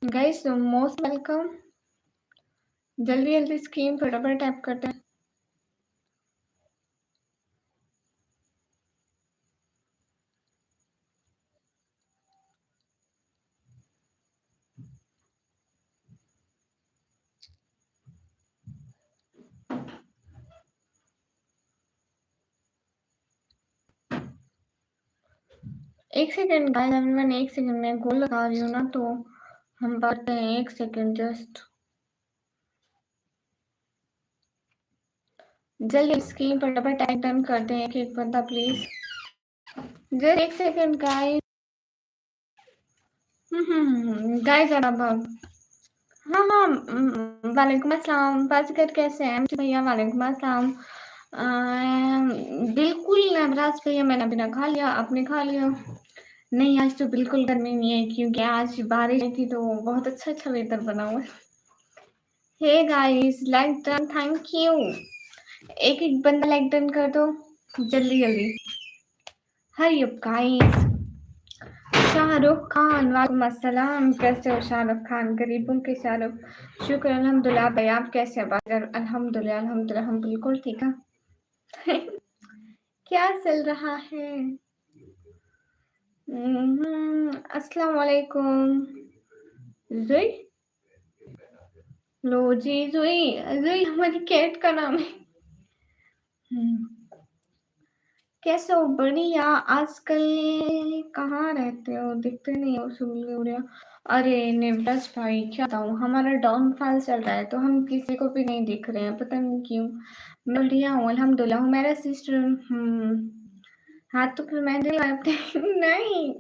Guys most welcome. जल्दी जल्दी screen फटाफट टैप करते हैं। एक सेकंड गाइस, अभी मैंने एक सेकंड में गोल लगा रही हूँ ना, तो हम बात हैं। एक सेकंड जस्ट जल्दी स्क्रीन फटाफट टैप डन करते हैं। एक बंदा प्लीज, जस्ट एक सेकंड गाइस। गाइस अब हाँ हाँ, वालेकुम अस्सलाम। बाजीगर कैसे हैं भैया? वालेकुम अस्सलाम। बिल्कुल नवराज भैया, मैंने अभी ना खा लिया। आपने खा लिया? नहीं, आज तो बिल्कुल गर्मी नहीं है क्योंकि आज बारिश आई थी, तो बहुत अच्छा अच्छा वेदर बना हुआ है। Hey guys, like done, thank you. एक एक बंदा लाइक डन कर दो जल्दी जल्दी। Hurry up guys. Shahrukh Khan, वालेकुम अस्सलाम। कैसे हो शाहरुख खान? गरीबों के शाहरुख। शुक्र अल्हम्दुलिल्लाह। भाई आप कैसे हैं? बागर अल्हम्दुलिल्लाह अल्हम्दुलिल्लाह, हम बिल्कुल ठीक है। क्या चल रहा है? अस्सलाम वालेकुम। जुई, लो जी जुई। जुई हमारी कैट का नाम है। हम्म, कैसे हो? बढ़िया। आजकल कहाँ रहते हो? दिखते नहीं हो सुबह उड़िया। अरे निवरस भाई, क्या बताऊँ, हमारा डाउनफॉल चल रहा है, तो हम किसी को भी नहीं दिख रहे हैं, पता नहीं क्यों। मैं बढ़िया हूँ अल्हम्दुलिल्लाह। हूँ मेरा सिस्टर। हाँ तो फिर मेहंदी लगाते नहीं,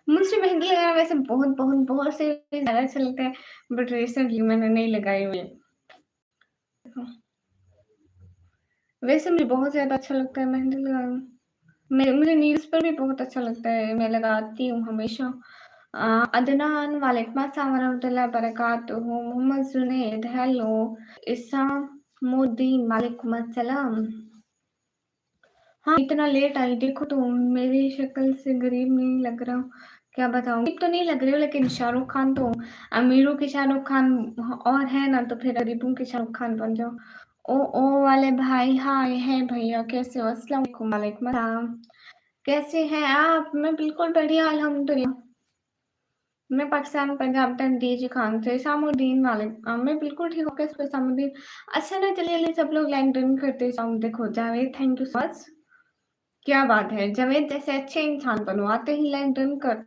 मुझसे मेहंदी लगाना वैसे बहुत बहुत बहुत से ज्यादा अच्छा लगता है, बट रिसेंटली मैंने नहीं लगाई हुई है। वैसे मुझे बहुत ज़्यादा अच्छा लगता है मेहंदी लगाना। मुझे नील्स पर भी बहुत अच्छा लगता है, मैं लगाती हूँ हमेशा। अदनान, वालेकुम अस्सलाम वरहमतुल्लाहि वबरकातुहू। मोहम्मद जुनैद, हेलो। इसामुद्दीन, वालेकुम अस्सलाम। हाँ, इतना लेट आई, देखो तो मेरी शक्ल से गरीब नहीं लग रहा हूँ। क्या बताऊँ, गरीब तो नहीं लग रही हूँ, लेकिन शाहरुख खान तो अमीरों के शाहरुख खान और है ना, तो फिर गरीबों के शाहरुख खान बन जाओ। ओ वाले भाई, हाय है भैया, कैसे हो? अस्सलाम वालेकुम। वालेकुम अस्सलाम। कैसे हैं आप? मैं बिल्कुल बढ़िया अल्हम्दुलिल्लाह। मैं पाकिस्तान पंजाब डीजी खान से। सामुद्दीन वाले मैं बिल्कुल ठीक हूँ। कैसे हो सामुद्दीन? अच्छा ना, चलिए चलिए सब लोग लाइन डन करते जाओ। देखो Javed, thank you so much. क्या बात है, जावेद जैसे अच्छे इंसान बनो, आते ही लाइन डन कर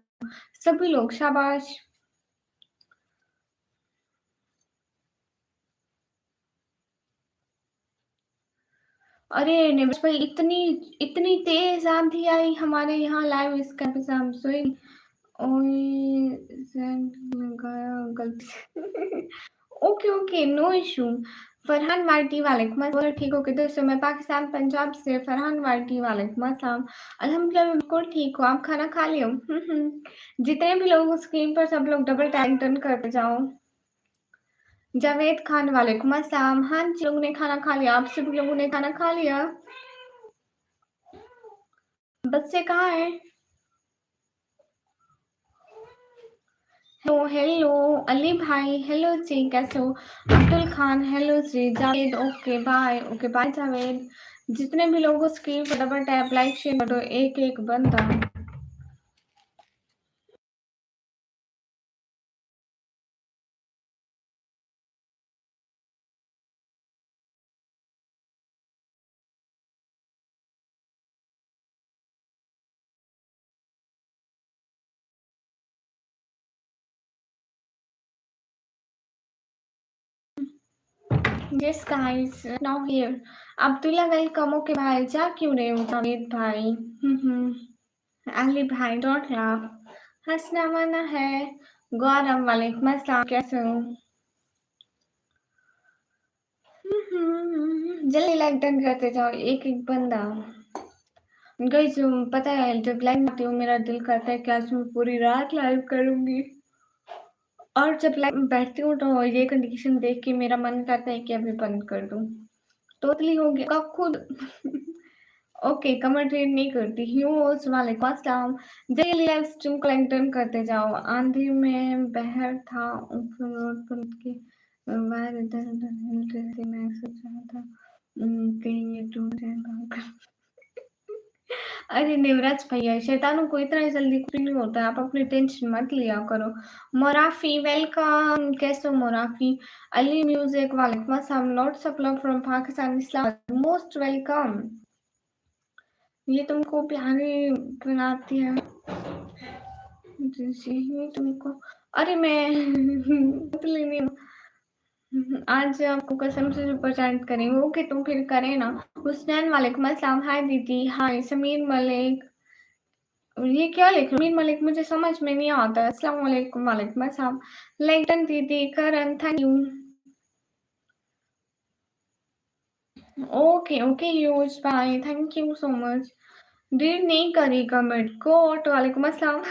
सभी लोग, शाबाश। अरे निवेश भाई, इतनी इतनी तेज आंधी आई हमारे यहाँ लाइव इसका पे हम सोई। ओए सेंड लगाया गलती से। Okay okay, no issue. Farhan वाटी, वालेकुम अस्सलाम। ठीक हो? किधर से? मैं पाकिस्तान पंजाब से। फरहान वाटी, वालेकुम अस्सलाम। अल्हम्दुलिल्लाह मैं बिल्कुल ठीक हूँ। आप खाना खा लियो? जितने भी लोग स्क्रीन पर, सब लोग डबल टैप टन करते जाओ। जावेद खान, वालेकुम अस्सलाम। हाँ जी, लोगों ने खाना खा लिया। आप सभी लोगों ने खाना खा लिया? बच्चे कहाँ हैं? Hello hello. अली भाई, हेलो जी, कैसे हो? अब्दुल खान, हेलो जी। Javed, okay bye. Okay bye Javed. जितने भी लोगों को स्क्रीन पर डबल टैप लाइक शेयर करो, एक एक बंदा। Yes guys, now here. Abdullah welcome. Okay भाई, जा क्यों रहे हो जावेद भाई? अली भाई डोंट लाफ, हंसना मना है। गौरव, वालेकुम अस्सलाम, कैसे हो? जल्दी लाइक डन करते जाओ, एक एक बंदा। गाइस पता है, जब लाइव आती हूँ मेरा दिल करता है कि आज मैं पूरी रात लाइव करूंगी, और जब लाइव बैठती हूँ तो ये कंडीशन देख के मेरा मन करता है कि अभी बंद कर दूं। तोतली हो गया खुद। ओके, कमेंट रीड नहीं करती। ह्यूज वालेकुम अस्सलाम। डेली लाइव स्ट्रीम को लाइक डन करते जाओ। आंधी में बहर था ऊपर रोड पर के वायर इधर-उधर हिल रहे थे। मैं सोच रहा था कहीं ये टूट जाएगा। अरे नेवराज भैया, शैतानों को इतना जल्दी कुछ नहीं होता है, आप अपनी टेंशन मत लिया करो। मोराफी वेलकम, कैसे हो मोराफी? अली म्यूजिक वालेकुम अस्सलाम, lots of love from Pakistan, Islam most welcome. ये तुमको प्यारी बनाती है जैसे ही तुमको। अरे मैं पतली नहीं हूँ। आज आपको कसम से सुपर चैट करेंगे। ओके तुम फिर करे ना। हुसनैन वालेकुम अस्सलाम, हाय दीदी, हाय समीर मलिक। ये क्या लिख रहे हो? समीर मलिक मुझे समझ में नहीं आता। अस्सलाम वालेकुम, वालेकुम अस्सलाम। लाइटन दीदी, Karan, thank you. Okay okay यूज bye, thank you so much. Read नहीं करी कमेंट को। वालेकुम अस्सलाम।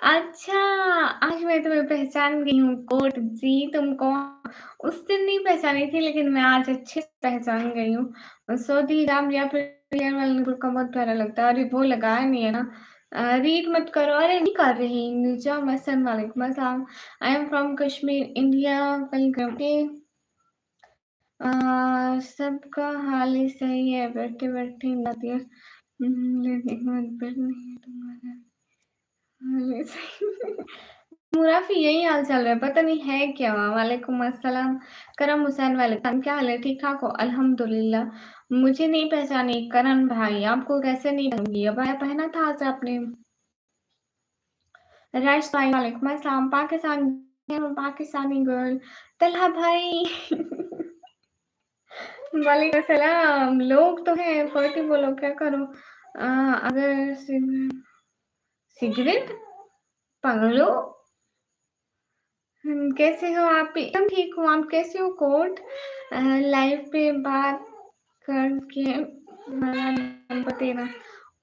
अच्छा, आज मैं तुम्हें पहचान गई हूँ कोट जी, तुम कौन? उस दिन नहीं पहचानी थी लेकिन मैं आज अच्छे से पहचान गई हूँ। सऊदी राम या फिर क्लियर वाले ग्रुप का बहुत प्यारा लगता है। अरे वो लगाया नहीं है ना। रीड मत करो। अरे नहीं कर रही निजाम हसन, वालेकुम अस्सलाम। आई am from Kashmir India, welcome के। सबका हाल ही सही है, बैठे बैठे जाती है। लेकिन मत पर नहीं है तुम्हारा हाल ही सही। मुराफी यही हाल चल रहा है, पता नहीं है क्या। वालेकुम अस्सलाम। करम हुसैन वालेकुम, क्या हाल है? ठीक ठाक हो? अल्हम्दुलिल्लाह। मुझे नहीं पहचानी करण भाई, आपको कैसे नहीं पहनूंगी? अब आया पहना था आज आपने। राइट भाई वालेकुम अस्सलाम। पाकिस्तान, पाकिस्तानी गर्ल। तलहा भाई। वालेकुम अस्सलाम। लोग तो हैं, फोर्टी बोलो क्या करो। अगर सिगरेट पगलो। कैसे हो आप? एकदम ठीक हूँ, आप कैसे हो कोट? लाइव पे बात करके मेरा नंबर देना।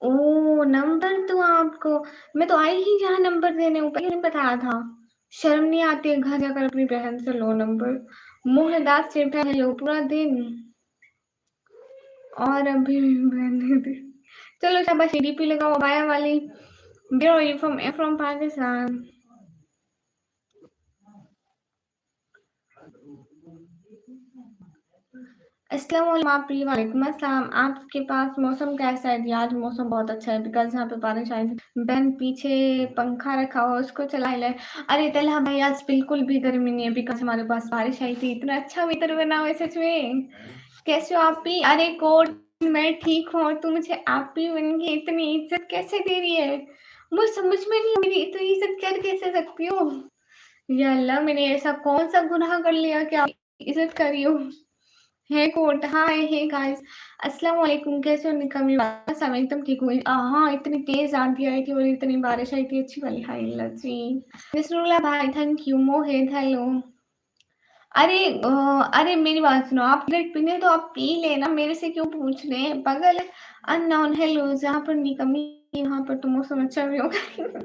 ओ नंबर तो आपको, मैं तो आई ही जहाँ नंबर देने, ऊपर ही नहीं बताया था। शर्म नहीं आती है घर जाकर अपनी बहन से लो नंबर? मोहदास से हेलो पूरा दिन और अभी बहन दे। चलो शाबाश, डीपी लगाओ बाया वाली। Where are you from? From Pakistan. अस्सलाम वालेकुम अस्सलाम। आपके पास मौसम कैसा है? आज मौसम बहुत अच्छा है बिकॉज़ यहाँ पे बारिश आई थी। बहन पीछे पंखा रखा हुआ उसको चला ले। अरे तलहा भाई आज बिल्कुल भी गर्मी नहीं है बिकॉज़ हमारे पास बारिश आई थी। इतना अच्छा वेदर बना हुआ है सच में। कैसे हो आप भी? अरे कोट मैं ठीक हूँ और तू मुझे आप भी बन के इतनी इज्जत कैसे दे रही है? मुझे समझ में नहीं, मेरी इतनी इज्जत कर कैसे सकती हो? या अल्लाह, मैंने ऐसा कौन सा गुनाह कर लिया कि आप इज्जत कर रही हो? हे कोट, हाय, हे गाइस, अस्सलाम वालेकुम। कैसे हो निका? मेरी बात मैं एकदम ठीक हूँ। हाँ, इतनी तेज आंधी आई थी और इतनी बारिश आई थी अच्छी वाली। हाय अल्लाह जी। नसरुल्लाह भाई थैंक यू। Mohit hello. अरे अरे मेरी बात सुनो, आप सिगरेट पीने तो आप पी लेना, मेरे से क्यों पूछ रहे हैं? बगल अननोन हेलो, जहाँ पर निकमी वहाँ पर तो मौसम अच्छा भी होगा।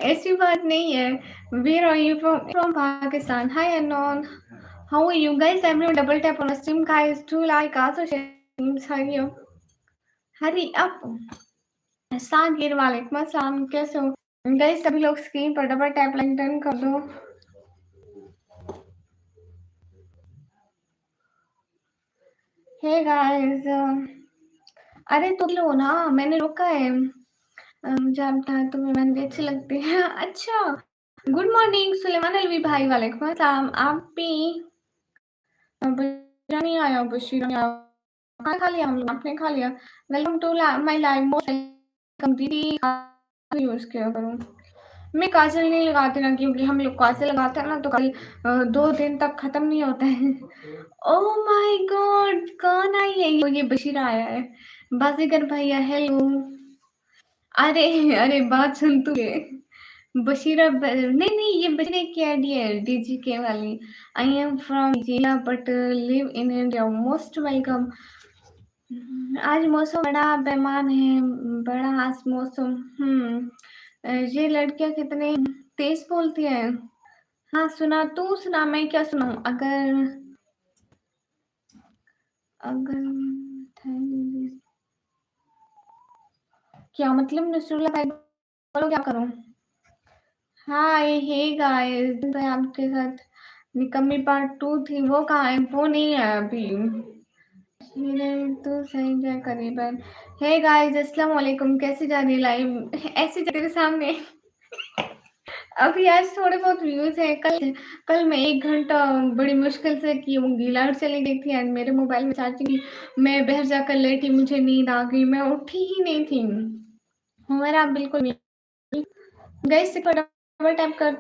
ऐसी बात नहीं है। Where are you from? From Pakistan. Hi unknown, how are you guys? Everyone double tap on the stream guys to like also share. Hurry up, hurry up। सागिर वालेकुम अस्सलाम, कैसे हो गाइस? सभी लोग स्क्रीन पर डबल टैप लाइक डन कर दो। Hey guys, अरे तुम लो ना, मैंने रोका है। मुझे लगता है तुम्हें मेहंदी अच्छी लगती है। अच्छा, गुड मॉर्निंग सुलेमान अलवी भाई, वालेकुम अस्सलाम। आप भी बशीरा नहीं आया? बशीरा नहीं आया, खाना खा लिया हम लोग, आपने खा लिया? Welcome to my live, most welcome दीदी। यूज किया करूँ मैं काजल नहीं लगाती ना, क्योंकि हम लोग काजल लगाते हैं ना तो कल 2 दिन तक खत्म नहीं होता है। ओह माय गॉड, कौन आई है? ये बशीरा आया है। बाजीगर भैया हेलो। अरे अरे बात सुन तू ये बशीरा नहीं नहीं, ये बशीरा की आईडी है डीजी के वाली। आई एम फ्रॉम जिया but live in India, most welcome. आज मौसम बड़ा बेईमान है, बड़ा आज मौसम। ये लड़कियां कितने तेज बोलती है। हाँ सुना, तू सुना, मैं क्या सुनाऊं? अगर अगर क्या मतलब नसरुल्लाह भाई, बोलो क्या करूँ? हाय, हे गाइस, मैं आपके साथ निकम्मी पार्ट 2 थी, वो कहाँ है? वो नहीं है अभी। मेरे तो सही है करीबन। हे गाइस, अस्सलाम वालेकुम, कैसे जा रही लाइव? ऐसे तेरे सामने। अभी आज थोड़े बहुत व्यूज है। कल कल मैं 1 घंटा बड़ी मुश्किल से की होंगी, लाइट चली गई थी एंड मेरे मोबाइल में चार्जिंग थी। मैं बाहर जाकर लेटी, मुझे नींद आ गई, मैं उठी ही नहीं थी। मेरा बिल्कुल नहीं। गाइस से फटाफट टैप कर।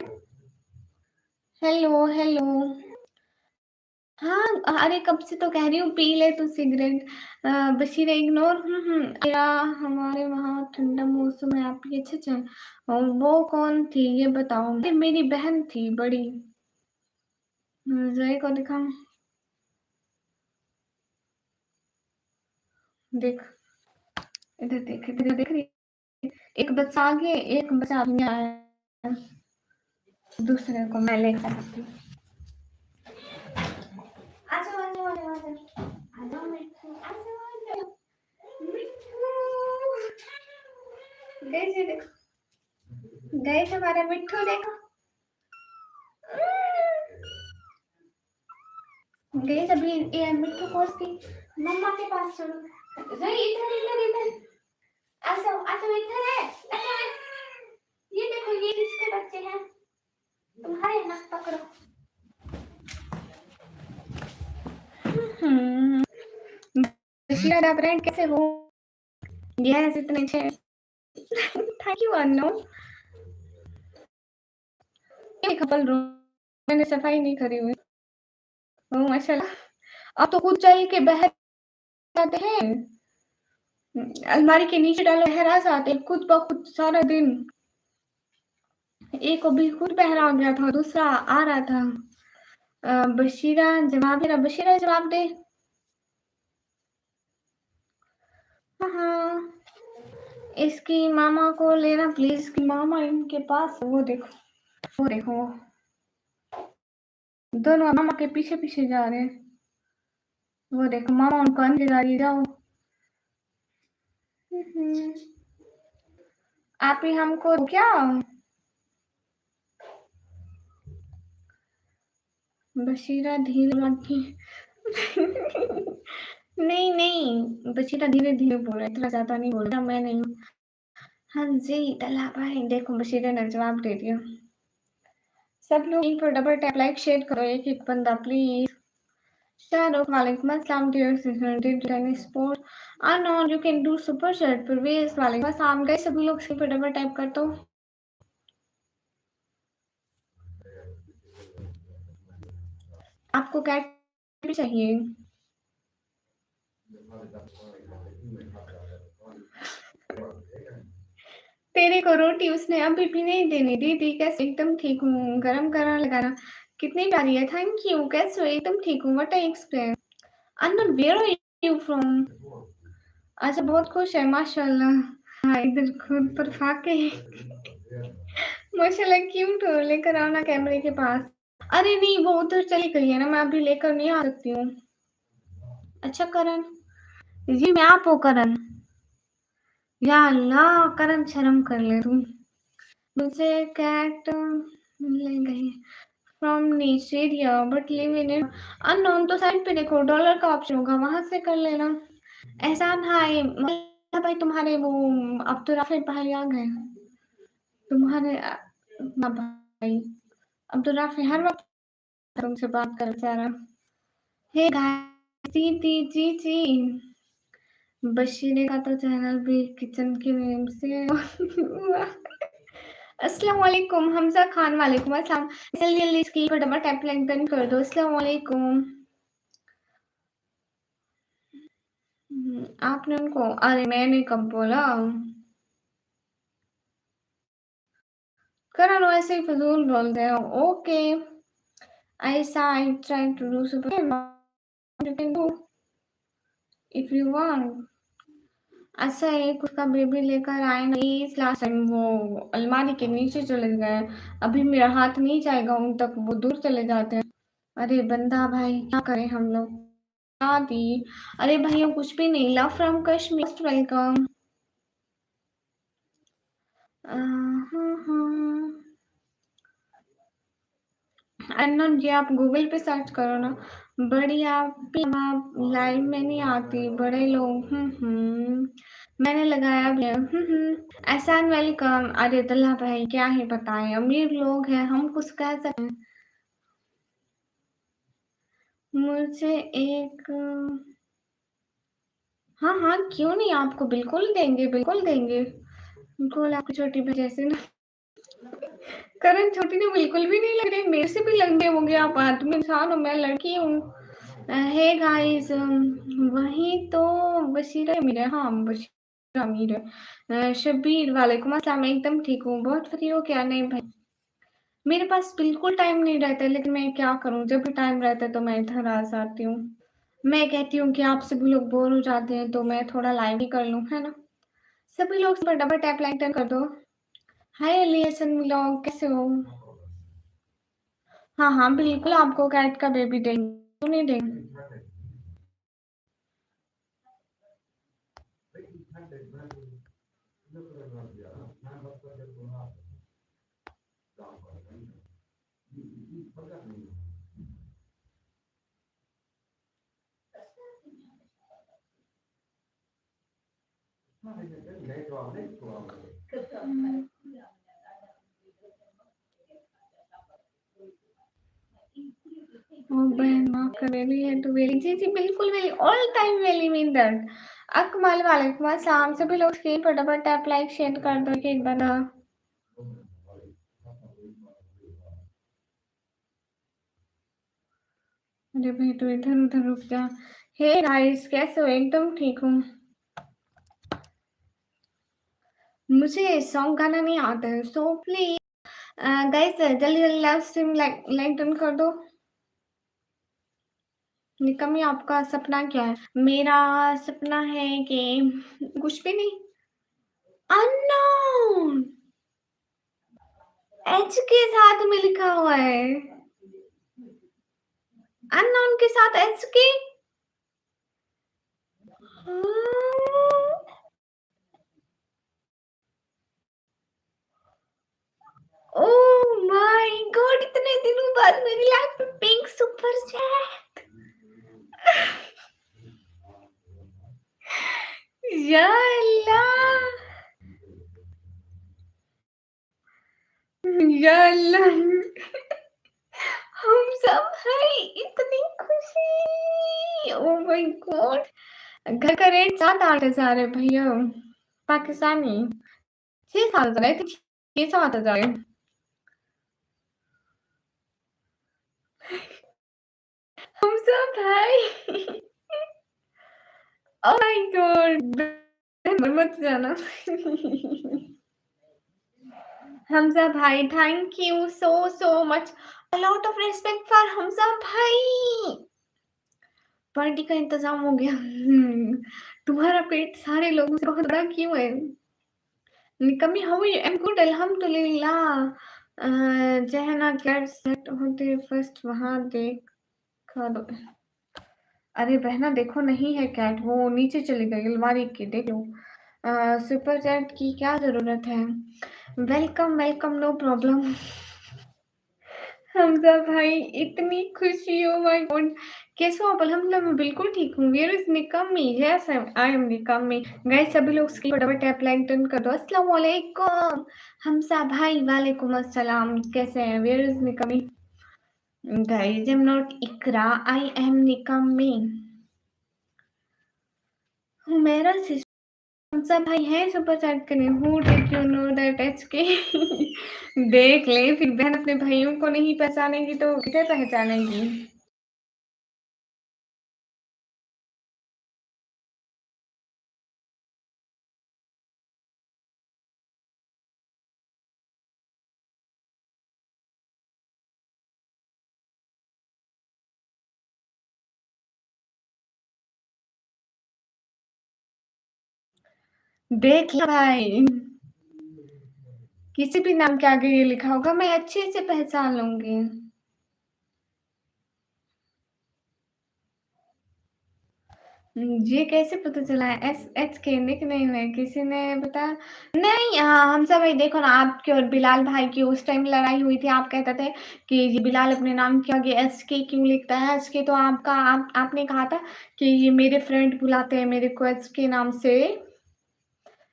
Hello hello. हाँ, अरे कब से तो कह रही हूँ पी ले तू सिगरेट। बशीर इग्नोर। मेरा हमारे वहाँ ठंडा मौसम है, आपकी अच्छा अच्छा। वो कौन थी ये बताओ? मेरी बहन थी बड़ी। जोए को दिखा। देख, इधर देख, इधर देख रही। एक बच्चा आगे, एक बच्चा आगे आया। दूसरे को मैं लेकर आती हूँ। आजा आजा आजा आजा। आजा मिट्टू, आजा आजा। मिट्टू। गए से देखो, गए हमारा मिट्टू देखो। गए अभी ये मिट्टू पहुंचती मम्मा के पास चलो। जोए इधर इधर इधर। आजा आजा इधर है। अच्छा, ये देखो ये किसके बच्चे हैं? तुम्हारे ना पकड़ो। हम्म। शीला ब्रांड कैसे हो? यस इतने अच्छे। थैंक यू अनु। ये कपल रूम मैंने सफाई नहीं करी हुई। ओह माशाल्लाह, अब तो खुद चल के बाहर जाते हैं। अलमारी के नीचे डालो, बाहर आ जाते हैं खुद ब खुद सारा दिन। एक अभी खुद बाहर आ गया था, दूसरा आ रहा था। बशीरा जवाब दे, बशीरा जवाब दे। हाँ, इसकी मामा को लेना प्लीज, इसकी मामा इनके पास है, वो देखो, वो देखो, दोनों मामा के पीछे पीछे जा रहे हैं। वो देखो मामा उनको अंदर जा रही है, जाओ। आप ही हमको क्या? बशीरा धीरे मत। नहीं नहीं, बशीरा धीरे धीरे बोल रहा है, इतना ज्यादा नहीं बोल रहा, मैं नहीं हूँ। हाँ जी तला भाई, देखो बशीरा ने जवाब दे दिया। सब लोग एक पर डबल टैप लाइक शेयर करो, एक एक बंदा प्लीज। शाहरुख वालेकुम अस्सलाम dear sister, did tennis sport unknown you can do super chat. Parvez वालेकुम अस्सलाम। गए सभी लोग इसी पर डबल टैप कर दो। आपको कैट भी चाहिए? तेरे को रोटी उसने अभी भी नहीं देनी दी थी। कैसे? एकदम ठीक हूँ, गरम करना लगाना। कितनी प्यारी है, थैंक यू। कैसे हो? एकदम ठीक हूँ, what I explain. Unknown where are you from? अच्छा बहुत खुश है माशाल्लाह। हाँ इधर खुद पर फाके। माशाल्लाह क्यूट हो, लेकर आओ ना कैमरे के पास। अरे नहीं, वो उधर चली गई है ना, मैं अभी लेकर नहीं आ सकती हूँ। अच्छा करण, जी मैं आप हो करण? या अल्लाह करण शर्म कर ले तू। मुझे कैट ले गई फ्रॉम नीच area but live in it unknown. तो साइड पे देखो डॉलर का ऑप्शन होगा, वहां से कर लेना। एहसान हाय भाई, तुम्हारे वो अब्दुल राफिक भाई आ गए। तुम्हारे ना भाई अब्दुल राफिक हर वक्त तुमसे बात कर जा रहा। हे गाइस, जी जी जी जी। बशीरे का तो चैनल भी किचन के नेम से। अस्सलाम वालेकुम हमजा खान, वालेकुम अस्सलाम। जल्दी जल्दी इसकी फटाफट टैप लाइक डन कर दो। अस्सलाम वालेकुम। आपने उनको, अरे मैंने कब बोला? करण वैसे ही फजूल बोलते हो। Okay, I try to do super, you can do if you want. अच्छा एक उसका बेबी लेकर आए ना, इस लास्ट टाइम वो अलमारी के नीचे चले गए। अभी मेरा हाथ नहीं जाएगा उन तक, वो दूर चले जाते हैं। अरे बंदा भाई क्या करें हम लोग। दी अरे भाइयों कुछ भी नहीं। Love from Kashmir, welcome. हाँ, हाँ। अननोन ये आप गूगल पे सर्च करो ना, बढ़िया आप लाइव में नहीं आती, बड़े लोग मैंने लगाया भी है एहसान वेलकम। अरे तल्ला भाई क्या ही बताएँ, अमीर लोग हैं, हम कुछ कह सकते हैं। मुझे एक हाँ, हाँ, क्यों नहीं आपको बिल्कुल देंगे, बिल्कुल देंगे। बिल्कुल आपकी छोटी बहन जैसे ना करण छोटी ना बिल्कुल भी नहीं लग रही, मेरे से भी लंबे होंगे आप, तुम इंसान हो, मैं लड़की हूँ। हे गाइस वही तो बशीरा अमीर है, हाँ बशीरा अमीर है। शब्बीर वालेकुम अस्सलाम, मैं एकदम ठीक हूँ, बहुत फ्री हो क्या? नहीं भाई, मेरे पास बिल्कुल टाइम नहीं रहता है, लेकिन मैं क्या करूँ, जब भी टाइम रहता है तो मैं इधर आ जाती हूँ। मैं कहती हूँ कि आप सभी लोग बोर हो जाते हैं तो मैं थोड़ा लाइव ही कर लूँ, है ना? सभी लोग फटाफट टैप लाइक कर दो। हाय एलियसन व्लॉग, कैसे हो? हाँ, हाँ, बिल्कुल आपको कैट का बेबी देंगे, क्यों नहीं देंगे? ओह बहन माफ़ कर, वेली है तो वेली, जी, जी, बिल्कुल वेली, ऑल टाइम वेली मीन दैट। अकमल वालेकुम अस्सलाम, सभी लोग स्क्रीन फटाफट टैप लाइक शेयर कर दो कि एक बंदा। अरे भाई तू इधर-उधर रुक जा। हे गाइस कैसे हो? एकदम ठीक हूँ। मुझे सॉन्ग गाना नहीं आता है, सो प्लीज़ गाइस जल्दी-जल्दी live stream like like done कर दो। निकम्मी आपका सपना क्या है? मेरा सपना है कि कुछ भी नहीं। अननोन एच के साथ में लिखा हुआ है। अननोन के साथ एच के। ओह माय गॉड, इतने दिनों बाद मेरी लाइफ में पिंक सुपर चैट। या अल्लाह, या अल्लाह, हम सब है इतनी खुशी। ओह माय गॉड, घर का रेट 7-8 हज़ार है भैया, पाकिस्तानी। 6-7 हज़ार है, 6-7 हज़ार है। हम सब भाई। ओह माय गॉड, मत जाना। हमजा भाई thank you so so much, a lot of respect for Hamza भाई। पार्टी का इंतजाम हो गया। तुम्हारा पेट सारे लोगों से बहुत बड़ा क्यों है? निकम्मी how are you? I am good अल्हम्दुलिल्लाह। जहना कैट सेट होते फर्स्ट वहाँ देखा दो। अरे बहना देखो नहीं है कैट, वो नीचे चली गई अलमारी के, देख लो। सुपर चैट की क्या ज़रूरत है? Welcome, welcome, no problem. Hamza भाई इतनी खुशी, ओह माय गॉड। कैसे हो आप? अल्हम्दुलिल्लाह मैं बिल्कुल ठीक हूँ। वेयर इज़ निकम्मी? यस आई एम निकम्मी। गाइस सभी लोग स्क्रीन फटाफट टैप लाइक डन कर दो। अस्सलाम वालेकुम हमजा भाई, वालेकुम अस्सलाम, कैसे हैं? वेयर इज़ निकम्मी? Guys I am not Iqra, I am निकम्मी। मेरा हमजा भाई है सुपर चैट करें, who did you know that HK? देख ले, फिर बहन अपने भाइयों को नहीं पहचानेगी तो किसे पहचानेगी? देख लो भाई, किसी भी नाम के आगे ये लिखा होगा मैं अच्छे से पहचान लूँगी। ये कैसे पता चला है? एसएच के निकनेम है, किसी ने बताया? नहीं, हमजा भाई देखो ना, आपकी और बिलाल भाई की उस टाइम लड़ाई हुई थी, आप कहते थे कि ये बिलाल अपने नाम के आगे एसके क्यों लिखता है? एसके तो आपका आपने कहा था कि ये मेरे फ्रेंड बुलाते हैं मेरे को एसके नाम से।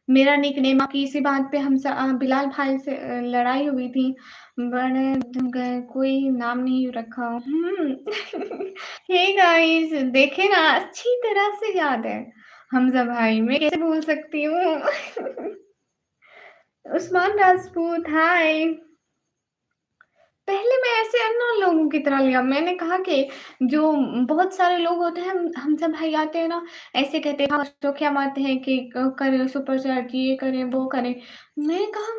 मेरा निकनेम आपकी इसी बात पे बिलाल भाई से लड़ाई हुई थी। बड़े गए कोई नाम नहीं रखा। हे गाइस, देखे ना, अच्छी तरह से याद है। हमजा भाई, मैं कैसे भूल सकती हूँ? उस्मान राजपूत, हाय। पहले मैं ऐसे अननोन लोगों की तरह लिया। मैंने कहा कि जो बहुत सारे लोग होते हैं, हम जब भाई आते हैं ना, ऐसे कहते हैं, हाँ, तो क्या मारते हैं कि करें सुपर चैट, ये करें, वो करें। मैं कहा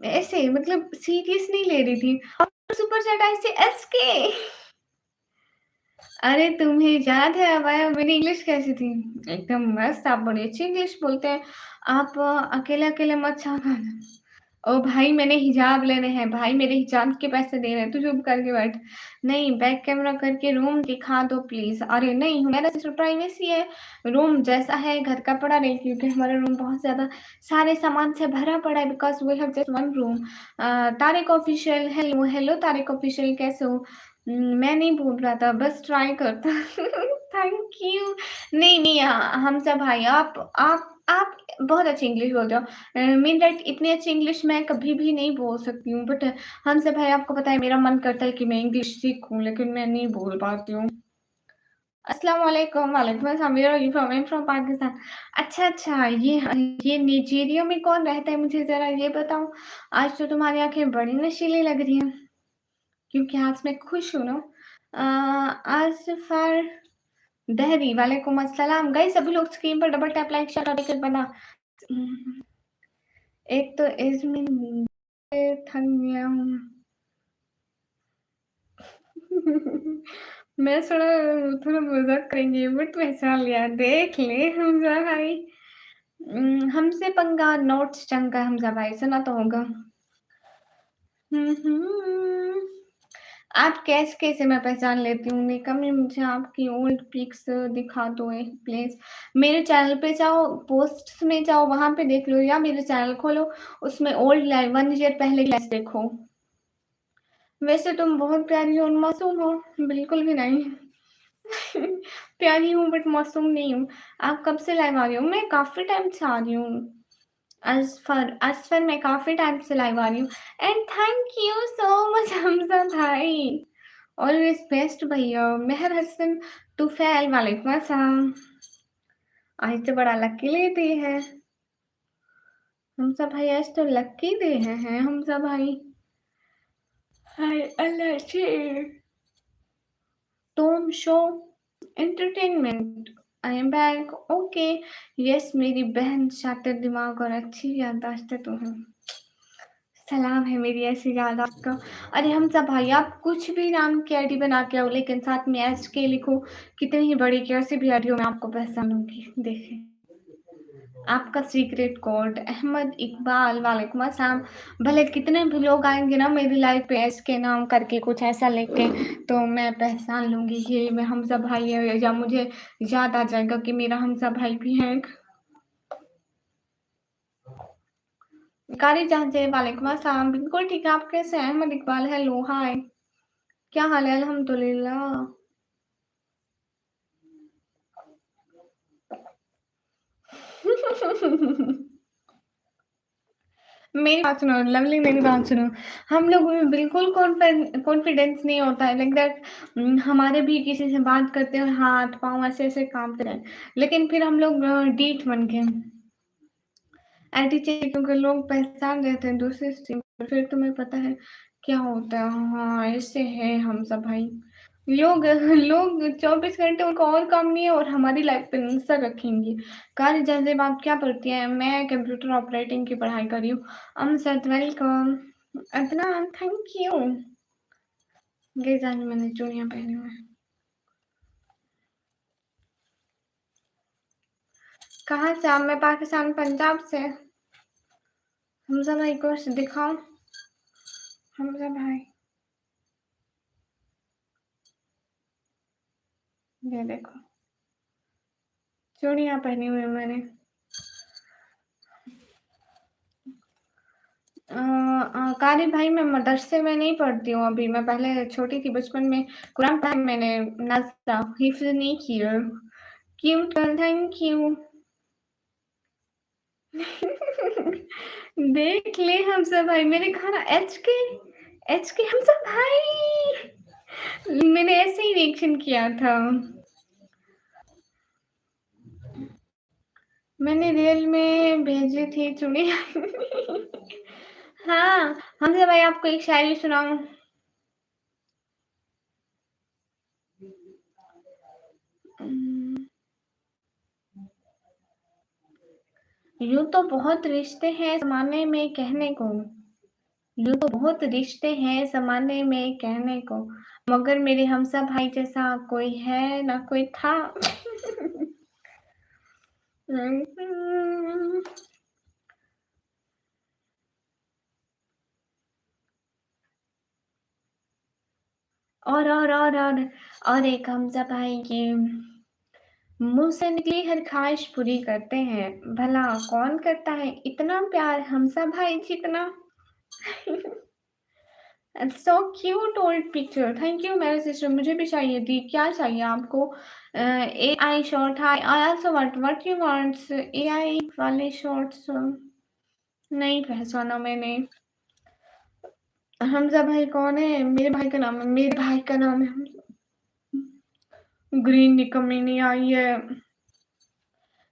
ऐसे मतलब सीरियस नहीं ले रही थी। और सुपर चैट ऐसे एसके। अरे तुम्हें याद है अबाया मेरी इंग्लिश कैसी थी? एकदम मस्त, आप बड़ी अच्छी इंग्लिश बोलते हैं। आप अकेले-अकेले मत छाना। ओ भाई, मैंने हिजाब लेने हैं, भाई मेरे हिजाब के पैसे देने हैं, तू चुप करके बैठ। नहीं, बैक कैमरा करके रूम दिखा दो प्लीज़। अरे नहीं, मेरा सिर्फ प्राइवेसी है, रूम जैसा है घर का पड़ा नहीं, क्योंकि हमारा रूम बहुत ज़्यादा सारे सामान से भरा पड़ा है, because we have just one room. Tariq official, hello, hello Tariq official, कैसे हो? मैं नहीं बोल रहा था, बस ट्राई करता। Thank you. नहीं, नहीं, हमज़ा भाई, आप बहुत अच्छी इंग्लिश बोलते हो। मीन दैट इतनी अच्छी इंग्लिश मैं कभी भी नहीं बोल सकती हूँ, बट हमज़ा भाई, आपको पता है मेरा मन करता है कि मैं इंग्लिश सीखूँ, लेकिन मैं नहीं बोल पाती हूँ। अस्सलाम वालेकुम, वालेकुम अस्सलाम, where are you from? I am from Pakistan. अच्छा, अच्छा, ये नाइजीरिया में कौन रहता है, मुझे ज़रा ये बताओ? आज तो तुम्हारी आँखें बड़ी नशीली लग रही हैं, क्योंकि आज मैं खुश हूँ ना। आज़फ़र दहरी, वालेकुम अस्सलाम। गाइस, सभी लोग स्क्रीन पर डबल टैप लाइक शेयर करके बना। उम, एक तो इसमें थक गया हूँ। मैं थोड़ा मज़ाक करेंगे, बट वैसा लिया, देख ले हमज़ा भाई। हमसे पंगा नोट्स चंगा, हमज़ा भाई सुना तो होगा। हुँ, हुँ। आप कैसे मैं पहचान लेती हूँ? निकम्म में मुझे आपकी ओल्ड पिक्स दिखा दो एक प्लीज़। मेरे चैनल पे जाओ, पोस्ट्स में जाओ, वहाँ पे देख लो, या मेरे चैनल खोलो, उसमें ओल्ड लाइव 1 ईयर पहले क्लास देखो। वैसे तुम बहुत प्यारी और मासूम हो, बिल्कुल भी नहीं। प्यारी हूँ बट मासूम नहीं हूँ। आप कब से लाइव आ रही हो? मैं काफ़ी टाइम से आ रही हूँ। असफर मैं काफ़ी टाइम से लाइव आ रही हूँ। And thank you so much Hamza भाई। ऑलवेज़ बेस्ट भैया। मेहर हसन तुफैल, वालेकुम अस्सलाम। आज तो बड़ा लकीली डे है। हमज़ा भाई, आज तो लकी डे है हमज़ा भाई। हाय अल्लाह जी। Tom show entertainment, I am back. Okay, yes मेरी बहन, शातिर दिमाग और अच्छी याददाश्त है तुम्हें। सलाम है मेरी ऐसी याददाश्त का। अरे हमज़ा भाई, आप कुछ भी नाम की आईडी बना के आओ, लेकिन साथ में एसके लिखो। कितनी ही बड़ी कैसी भी आईडी हो, मैं आपको पहचानूंगी। देखिए, आपका सीक्रेट कोड अहमद इकबाल, वालेकुम अस्सलाम। भले कितने भी लोग आएंगे ना मेरी लाइफ पे एसके नाम करके कुछ ऐसा लिख के, तो मैं पहचान लूंगी ये मैं हमज़ा भाई है, या मुझे याद आ जाएगा कि मेरा हमज़ा भाई भी है। कारी जहांजे, वालेकुम अस्सलाम। बिल्कुल ठीक है, आप कैसे हैं? अहमद इकबाल, हेलो, हाय। क्या हाल है? अल्हम्दुलिल्लाह। मेरी बात सुनो लवली, मेरी बात सुनो। हम लोगों में बिल्कुल कॉन्फिडेंस नहीं होता है, लाइक दैट। हमारे भी किसी से बात करते हैं, हाथ पाँव ऐसे-ऐसे काँपते हैं। लेकिन फिर हम लोग डीठ बन गए। एटीट्यूड क्योंकि लोग पहचान जाते हैं दूसरे स्ट्रीम पर, फिर तुम्हें पता है क्या होता है। हाँ, ऐसे है हम सब भाई। लोग लोग 24 घंटे उनको और काम नहीं है और हमारी लाइफ पे नज़र रखेंगी। कार्य जैसे आप क्या पढ़ती हैं? मैं कंप्यूटर ऑपरेटिंग की पढ़ाई कर रही हूँ। Amjad welcome. Adnan, thank you. ये जाने मैंने चूड़ियाँ पहनी हुई हैं। कहाँ से आप? मैं पाकिस्तान, पंजाब से। हमजा भाई को दिखाओ। हमजा भाई, ये देखो। चूड़ियाँ पहनी हुई है मैंने। कारी भाई मैं मदरसे में नहीं पढ़ती हूँ अभी, मैं पहले छोटी थी बचपन में कुरान पढ़ा मैंने, नाज़िला हिफ़्ज़ नहीं किया। Cute girl thank you. देख ले हमज़ा भाई, मैंने कहा ना एचके हमज़ा भाई। मैंने ऐसे ही रिएक्शन किया था। मैंने रील में भेजी थी चूड़ियाँ। हाँ, हमज़ा भाई आपको एक शायरी सुनाऊँ? उम, यूँ तो बहुत रिश्ते हैं ज़माने में कहने को, यूँ तो बहुत रिश्ते हैं ज़माने में कहने को, मगर मेरे हमज़ा भाई जैसा कोई है ना कोई था। और एक हमज़ा भाई की मुँह से निकली हर ख़्वाहिश पूरी करते हैं, भला कौन करता है इतना प्यार हमज़ा भाई जितना? So cute old picture, thank you मेरे सिस्टर, मुझे भी चाहिए थी। क्या चाहिए आपको? AI short, hi I also want, what you wants? AI वाले शॉर्ट्स नहीं पहचाना मैंने। हमज़ा भाई कौन है? मेरे भाई का नाम है हमज़ा। ग्रीन निकम्मी नहीं आई है।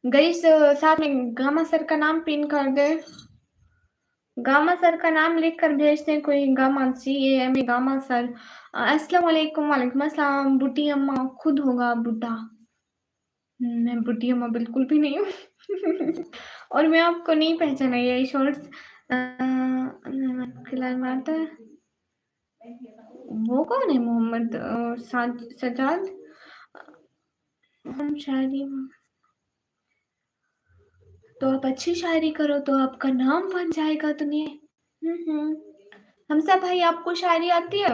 गाइस साथ में गामा सर का नाम पिन कर दे। गामा सर का नाम लिख कर भेज दें कोई, गामा GAMA गामा सर। अस्सलाम वालेकुम, वालेकुम अस्सलाम। बुड्ढी अम्मा खुद होगा बुड्ढा। मैं बुड्ढी अम्मा बिल्कुल भी नहीं हूँ। और मैं आपको नहीं पहचाना ये शॉर्ट्स खिलाल मारता है। वो कौन है मोहम्मद सजाद? हम शायरी तो आप अच्छी शायरी करो तो आपका नाम बन जाएगा दुनिया। हम्म। हमजा भाई आपको शायरी आती है?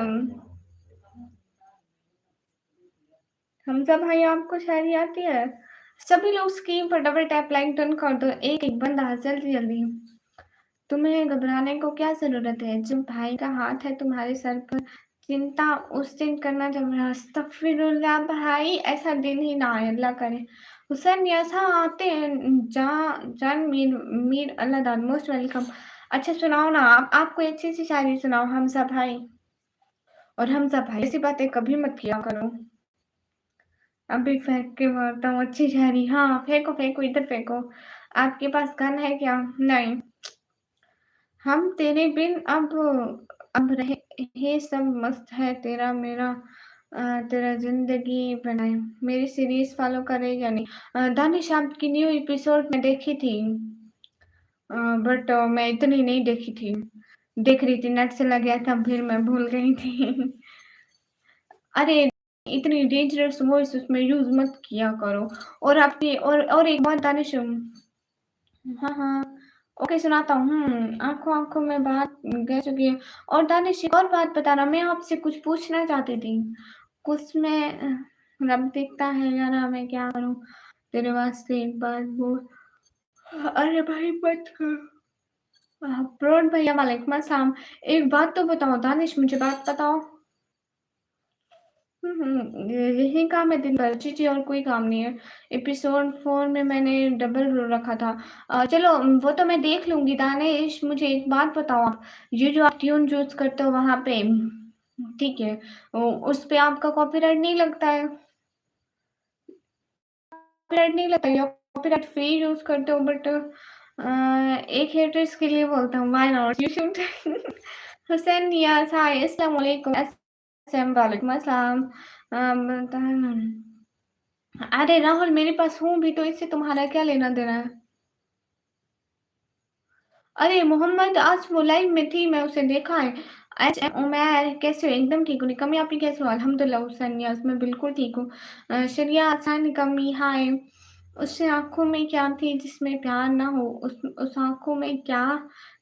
हमजा भाई आपको शायरी आती है? सभी लोग स्क्रीन पर डबल टैप लाइक डन कर दो, एक एक बंदा जल्दी जल्दी। तुम्हें घबराने को क्या ज़रूरत है? जब भाई का हाथ है तुम्हारे सर पर, चिंता उस दिन करना जब अस्तगफिरुल्लाह भाई, ऐसा दिन ही ना आए, अल्लाह करे। हुसैन ऐसा आते हैं जान मीर मीर अल्लाह दाद मोस्ट वेलकम। अच्छा सुनाओ ना, आप कोई अच्छी-सी शायरी सुनाओ हमज़ा भाई। और हमज़ा भाई ऐसी बातें कभी मत किया करो। अभी फेंक के मारता हूँ अच्छी शायरी। हाँ, फेंको, फेंको इधर फेंको। आपके पास गन है क्या? नहीं। हम तेरे बिन अब रहे सब मस्त है तेरा मेरा तेरा ज़िंदगी बनाए। मेरी सीरीज़ फ़ॉलो करे या नहीं? दानिश आपकी न्यू एपिसोड मैं देखी थी बट मैं इतनी नहीं देखी थी। देख रही थी, नेट चला गया था फिर मैं भूल गई थी। अरे! इतनी डेंजरस वॉइस उसमें यूज़ मत किया करो। और आपकी और एक बात दानिश हाँ, हाँ। ओके सुनाता हूँ। आँखों-आँखों में बात कह चुकी है। और दानिश एक और बात बताना, मैं आपसे कुछ पूछना चाहती थी। कुछ मैं रब दिखता है या ना मैं क्या करूँ? तेरे वास्ते एक बात बोल। अरे भाई मत कर। प्रौढ़ भैया वालेकुम अस्सलाम। एक बात तो बताओ दानिश, मुझे बात बताओ। यही काम है दिन भर। जी, जी और कोई काम नहीं है। एपिसोड 4 में मैंने डबल रो रखा था। चलो वो तो मैं देख लूँगी दानिश, मुझे एक बात बताओ आप, ये जो आप ट्यून चूज़ करते हो वहाँ पे, ठीक है, उस पे आपका कॉपीराइट नहीं लगता है? कॉपीराइट नहीं लगता है, कॉपीराइट फ्री यूज़ करते हो बट एक हेटर्स के लिए बोलता हूँ why not you should. Hussain Niaz hi अस्सलाम वालेकुम। वालेकुम अस्सलाम। अरे राहुल मेरे पास हूँ भी तो इससे तुम्हारा क्या लेना-देना है? अरे मोहम्मद आज वो लाइव में थी, मैं उसे देखा है। उमैर कैसे हो? एकदम ठीक हूँ। निकम्मी आप ही कैसे हो? अल्हम्दुलिल्लाह हुसैन नियाज़ मैं बिल्कुल ठीक हूँ। शरिया आसान निकम्मी हाय। उस आँखों में क्या थी जिसमें प्यार ना हो? उस आँखों में क्या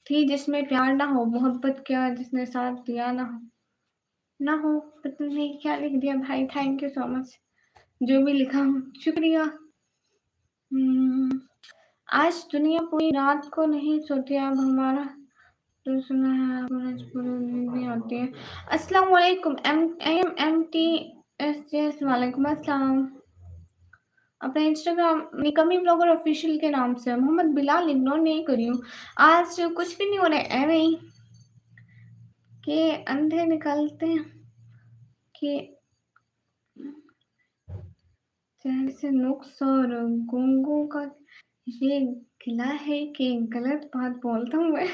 थी जिसमें प्यार ना हो? मोहब्बत क्या जिसने साथ दिया ना हो? पता नहीं क्या लिख दिया भाई, थैंक यू सो मच। जो भी लिखा शुक्रिया। हुँ, आज दुनिया पूरी रात को नहीं सोती, अब हमारा तो सुना है आपको आज पूरी नींद नहीं आती है। अस्सलाम वालेकुम IMMTSS वालेकुम अस्सलाम। अपने इंस्टाग्राम निकम्मी ब्लॉगर ऑफिशियल के नाम से मोहम्मद बिलाल इग्नोर नहीं करी हूँ। आज कुछ भी नहीं हो रहा है, ऐवे ही कि अंधे निकलते हैं कि चेहरे से नुक्स और गूंगों का ये गिला है कि गलत बात बोलता हूँ मैं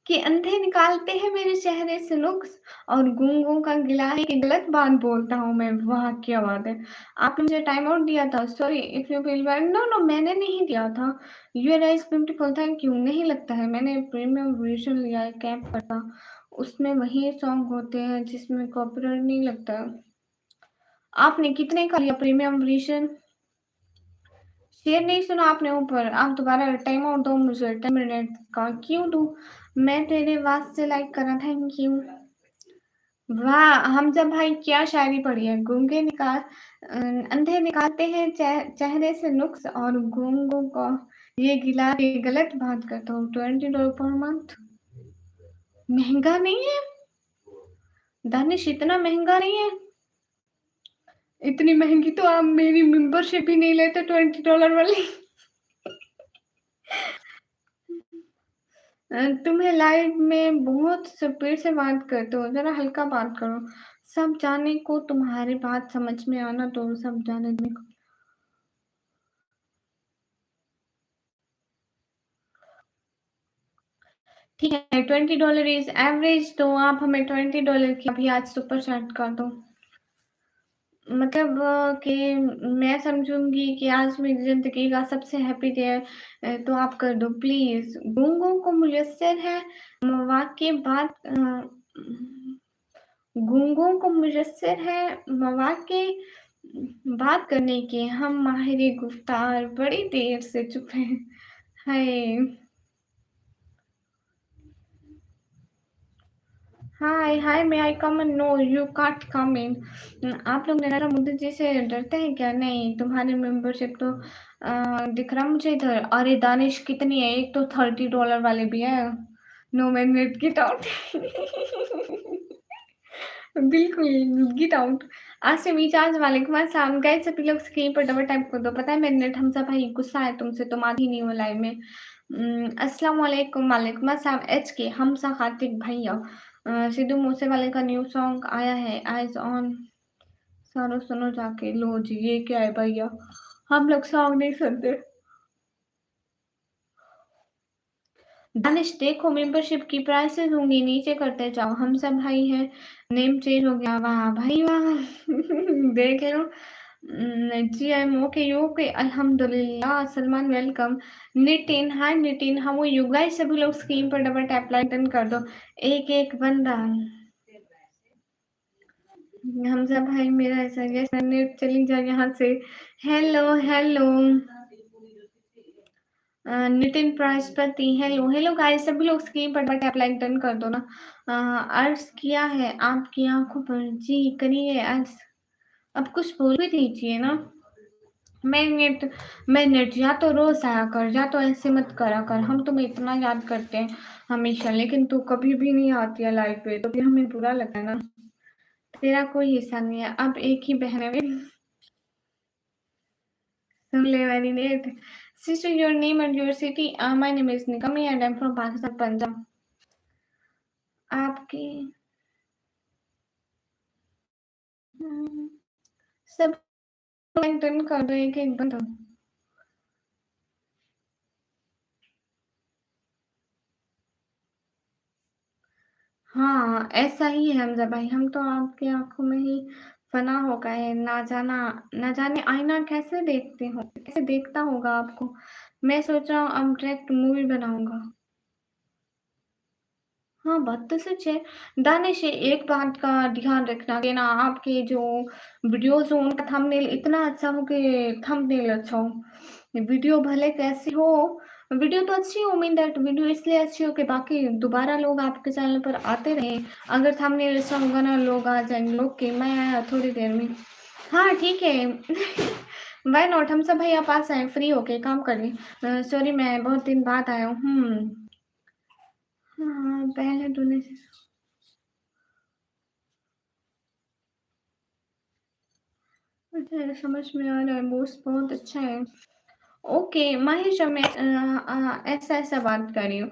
कि अंधे निकालते हैं मेरे चेहरे से नुक्स और गूंगों का गिला है कि गलत बात बोलता हूँ मैं। वाह क्या बात है। आपने मुझे टाइम आउट दिया था, sorry if you feel bad. No no मैंने नहीं दिया था। Your eyes beautiful thank you. नहीं लगता है, मैंने प्रीमियम वर्जन लिया है कैप का, उसमें वही सॉन्ग होते हैं जिसमें कॉपीराइट नहीं लगता। आपने कितने का लिया प्रीमियम वर्जन? शेयर नहीं सुना आपने ऊपर, आप दोबारा टाइम आउट दो मुझे 10 मिनट का। क्यों दूं? मैं तेरे वास्ते लाइक करा, थैंक यू। वाह हमजा भाई क्या शायरी पढ़ी है। गूंगे अंधे निकालते हैं चेहरे से नुक्स और गूंगों को ये गिला के गलत बात करता हूँ। $20 पर मंथ महंगा नहीं है दानिश, इतना महंगा नहीं है। इतनी महंगी तो आप मेरी मेंबरशिप ही नहीं लेते $20 वाली। तुम्हें लाइव में बहुत स्पीड से बात करते हो, ज़रा हल्का बात करो। सब जाने को तुम्हारी बात समझ में आना तो सब जाने दो। ठीक है $20 इज एवरेज, तो आप हमें $20 की अभी आज सुपर चैट कर दो। मतलब कि मैं समझूंगी कि आज मेरी ज़िंदगी का सबसे हैप्पी डे है, तो आप कर दो प्लीज़। गूंगों को मुयस्सर है मौके बात गूंगों को मुयस्सर है मौके बात करने के, हम माहिर गुफ्तार बड़ी देर से चुप हैं। हाय हाय हाय मे आई कम इन? नो यू कांट कम इन। आप लोग नरेंद्र मोदी जी से डरते हैं क्या? नहीं, तुम्हारी मेंबरशिप तो दिख रहा मुझे इधर। अरे दानिश कितनी है? एक तो $30 वाले भी है। No magnet get out. बिल्कुल गेट आउट। आसिम ईजाज वालेकुम अस्सलाम। गाइस सभी लोग स्क्रीन पर डबल टैप कर दो। पता है मैग्नेट हमजा भाई गुस्सा है तुमसे, तुम आती नहीं हो लाइव में। अस्सलाम वालेकुम वालेकुम अस्सलाम HK हमजा कार्तिक भैया। सिद्धू मूसेवाले का न्यू सॉन्ग आया है आइज ऑन, सुनो सुनो जाके। लो जी ये क्या है भैया, हम लोग सॉन्ग नहीं सुनते। दानिश देखो मेंबरशिप की प्राइसेस होंगी, नीचे करते जाओ। हम सब भाई हैं, नेम चेंज हो गया। वाह भाई वाह। देख लो। जी I am okay, you okay? अल्हम्दुलिल्लाह। Salman welcome. Nitin hi Nitin, how are you guys? सभी लोग स्क्रीन पर डबल टैप लाइक कर दो। एक एक बंदा। हमजा भाई मेरा ऐसा गैस नेट चली जाए यहाँ से। Hello hello. Nitin Prajapati hello hello guys, सभी लोग स्क्रीन पर बट आप लाइक डन कर दो ना। अर्ज किया है आपकी आंखों पर, जी करिए अर्ज। अब कुछ बोल भी दीजिए ना। मैं नेट या तो रोज आया कर, या तो ऐसे मत करा कर। हम तुम्हें इतना याद करते हैं हमेशा, लेकिन तू कभी भी नहीं आती है लाइव पे, तो फिर हमें बुरा लगता है ना। तेरा कोई हिस्सा नहीं है, अब एक ही बहन है मेरी। सुन ले very late. Sister your name and your city? My name is Nikmi and I am from Pakistan Punjab. आपकी हम्म, सब डन कर दो एक एक बंदा। हाँ ऐसा ही है हमजा भाई, हम तो आपकी आंखों में ही फना हो गए। ना जाने आईना कैसे देखते हो, कैसे देखता होगा आपको। मैं सोच रहा हूँ अब डायरेक्ट मूवी बनाऊंगा। हाँ, बात तो सच है। दानिश एक बात का ध्यान रखना कि ना आपके जो वीडियोज़ हो उनका थंबनेल इतना अच्छा हो कि थंबनेल अच्छा हो। वीडियो भले कैसी हो, वीडियो तो अच्छी हो, मीन दैट वीडियो इसलिए अच्छी हो कि बाकी दोबारा लोग आपके चैनल पर आते रहें। अगर थंबनेल अच्छा होगा ना, लोग आ जाएँगे। ओके मैं आया थोड़ी देर में। हाँ, ठीक है। Why not? हम सब भैया पास आए फ्री होके काम कर लें। सॉरी मैं बहुत दिन बाद आया हूँ। हाँ, पहले तूने मुझे समझ में आ रहा है, बॉस बहुत अच्छा है। ओके महेश, मैं ऐसा बात कर रही हूँ।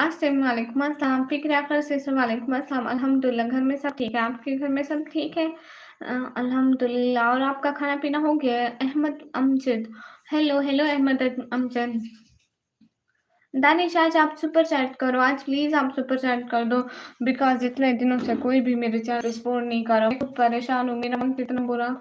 अस्सलाम वालेकुम अस्सलाम, फिक्र आकर से वालेकुम अस्सलाम। अल्हम्दुलिल्लाह, घर में सब ठीक है? आपके घर में सब ठीक है? अल्हम्दुलिल्लाह। और आपका खाना पीना हो गया है? Ahmed Amjad, hello hello Ahmed Amjad. दानिश आज आप सुपर चैट करो, आज प्लीज आप सुपर चैट कर दो, बिकॉज इतने दिनों से कोई भी मेरे चैट रिस्पॉन्ड नहीं कर रहा। मैं खुद परेशान हूँ, मेरा मन कितना बुरा।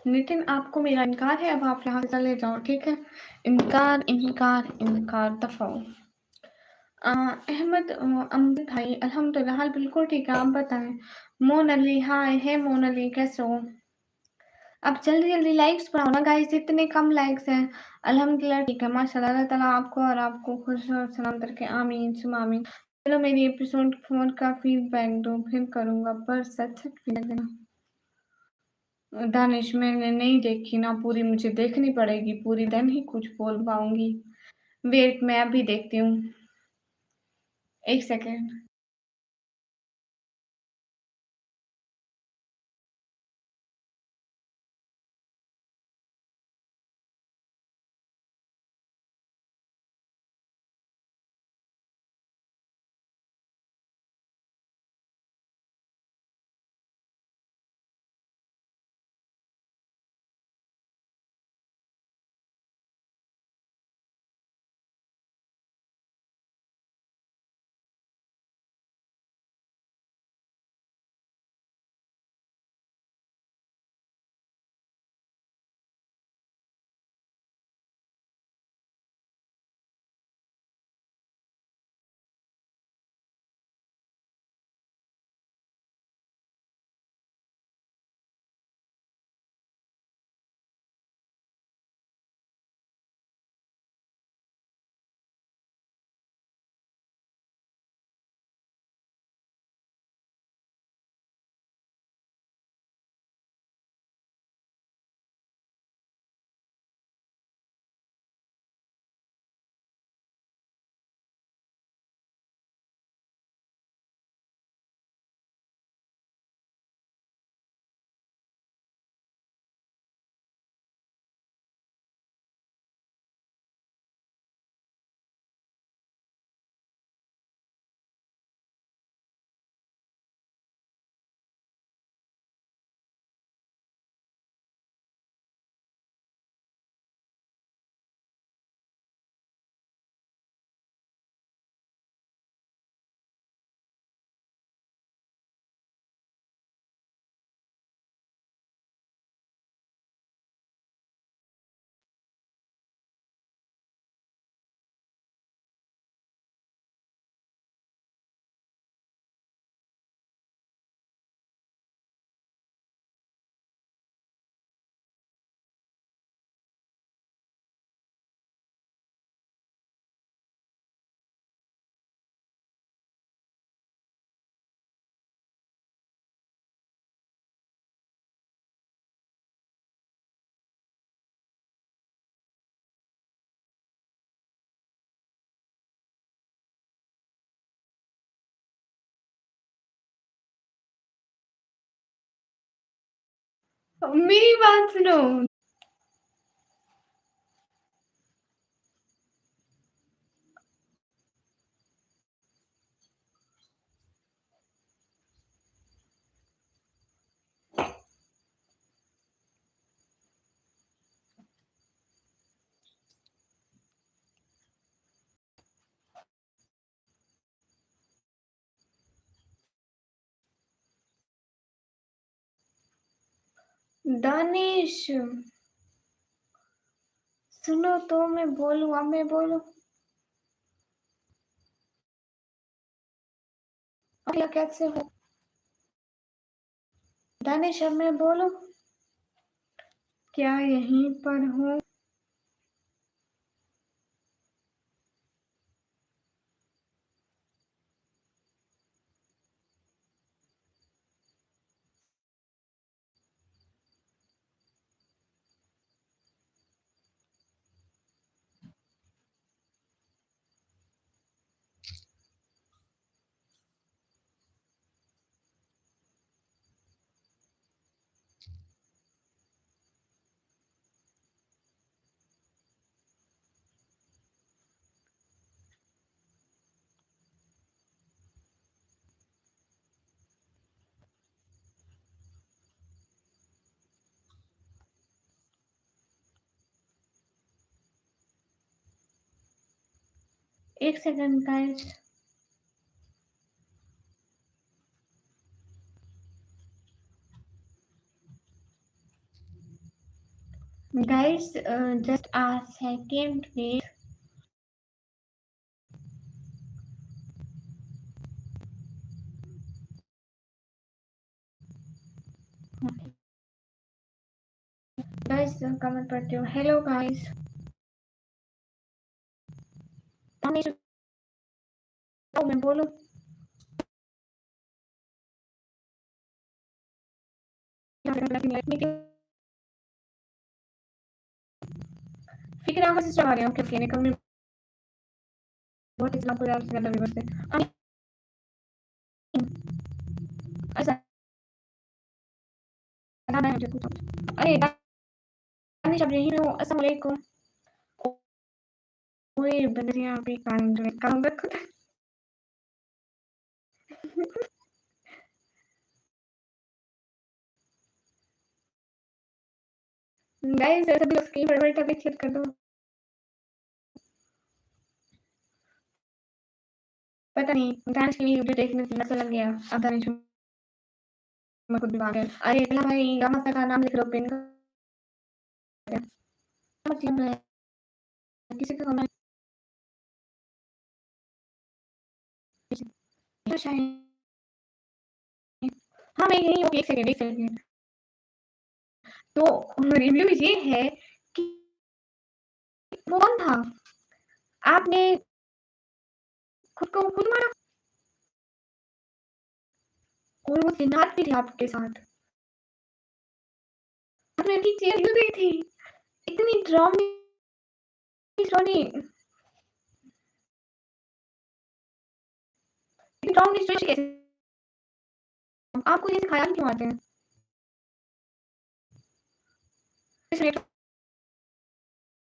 नितिन आपको मेरा इनकार है, अब आप यहाँ से चले जाओ, ठीक है? इनकार इनकार इनकार, दफा हो। अहमद अमजद भाई, अल्हम्दुलिल्लाह हाल बिल्कुल ठीक है, आप बताएं? मोन अली, हाय है मोन अली, कैसे हो? अब जल्दी जल्दी लाइक्स बढ़ाओ ना गाइस, इतने कम लाइक्स हैं। अल्हम्दुलिल्लाह ठीक है, माशाल्लाह। अल्लाह ताला आपको और आपको खुश और सलामत रखे, आमीन सुमा आमीन। चलो मेरी एपिसोड फोन का फीडबैक दो, फिर करूंगा, बस अच्छा फीडबैक देना। दानिश मैंने नहीं देखी ना पूरी, मुझे देखनी पड़ेगी पूरी, देन ही कुछ बोल पाऊंगी। वेट मैं अभी देखती हूँ, एक सेकेंड। मेरी बात सुनो। दानिश सुनो तो, मैं बोलूँ, अब मैं बोलूँ? अब कैसे हो दानिश, अब मैं बोलूँ? क्या यहीं पर हूँ? एक second guys. Guys just a second wait. Guys comment पढ़ती हूँ। Hello guys. मैं बोलूँ? फिक्र आंखों से चढ़ा रहे हो क्योंकि निकल में बहुत इतना पूरा ज्यादा व्यवस्था है। ऐसा गाना है मुझे कुछ। अरे दानिश अब यही हूँ। अस्सलाम वालेकुम। ओए बंदरिया पे काम रखो। गाइस सभी लोग स्क्रीन फटाफट अभी क्लिक कर दो। पता नहीं दानिश की वीडियो देखने से ऐसा लग गया अब दानिश में कुछ दिमाग है। अरे अल्लाह भाई गामा का नाम लिख लो पिन कर। मतलब है किसी का कमेंट शायद। हाँ मैं यही हूँ। एक सेकंड। तो रिव्यू ये है कि वो कौन था? आपने खुद को खुद मारा और वो सिद्धार्थ भी थे आपके साथ। आपने ठीक चीज क्यों गई थी? इतनी ड्रामी स्टोरी। ड्रामी स्टोरी कैसे? आपको ये ख्याल क्यों आते हैं?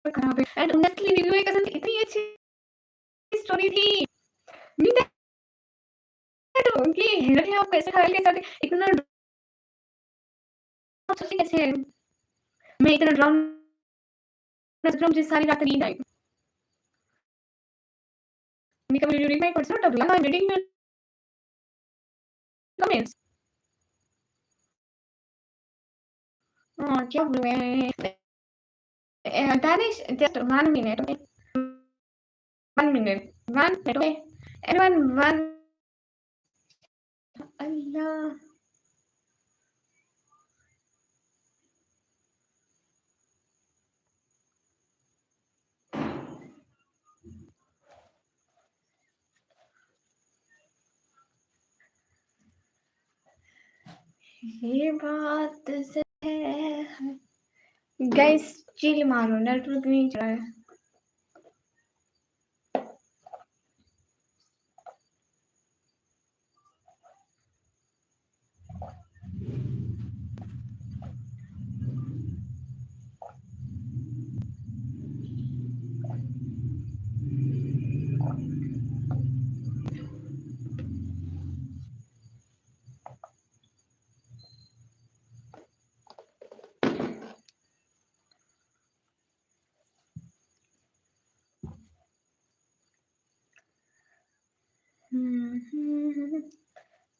खराब है एंड ऑनेस्टली रिव्यू एक कसम इतनी अच्छी स्टोरी थी। मीना तो उनकी हेयर है। आप कैसे ख्याल के साथ इतना सोचते कैसे है? मैं इतना ड्रामा मुझे सारी रात नींद आई। Make a video reading my personal tabla. I'm reading your comments. क्या बोलूँ मैं? Danish, just 1 minute, okay? 1 minute. 1 minute, okay? Everyone, one. Allah. ये बात है। गाइस चिल मारो नेटवर्क नहीं चला है।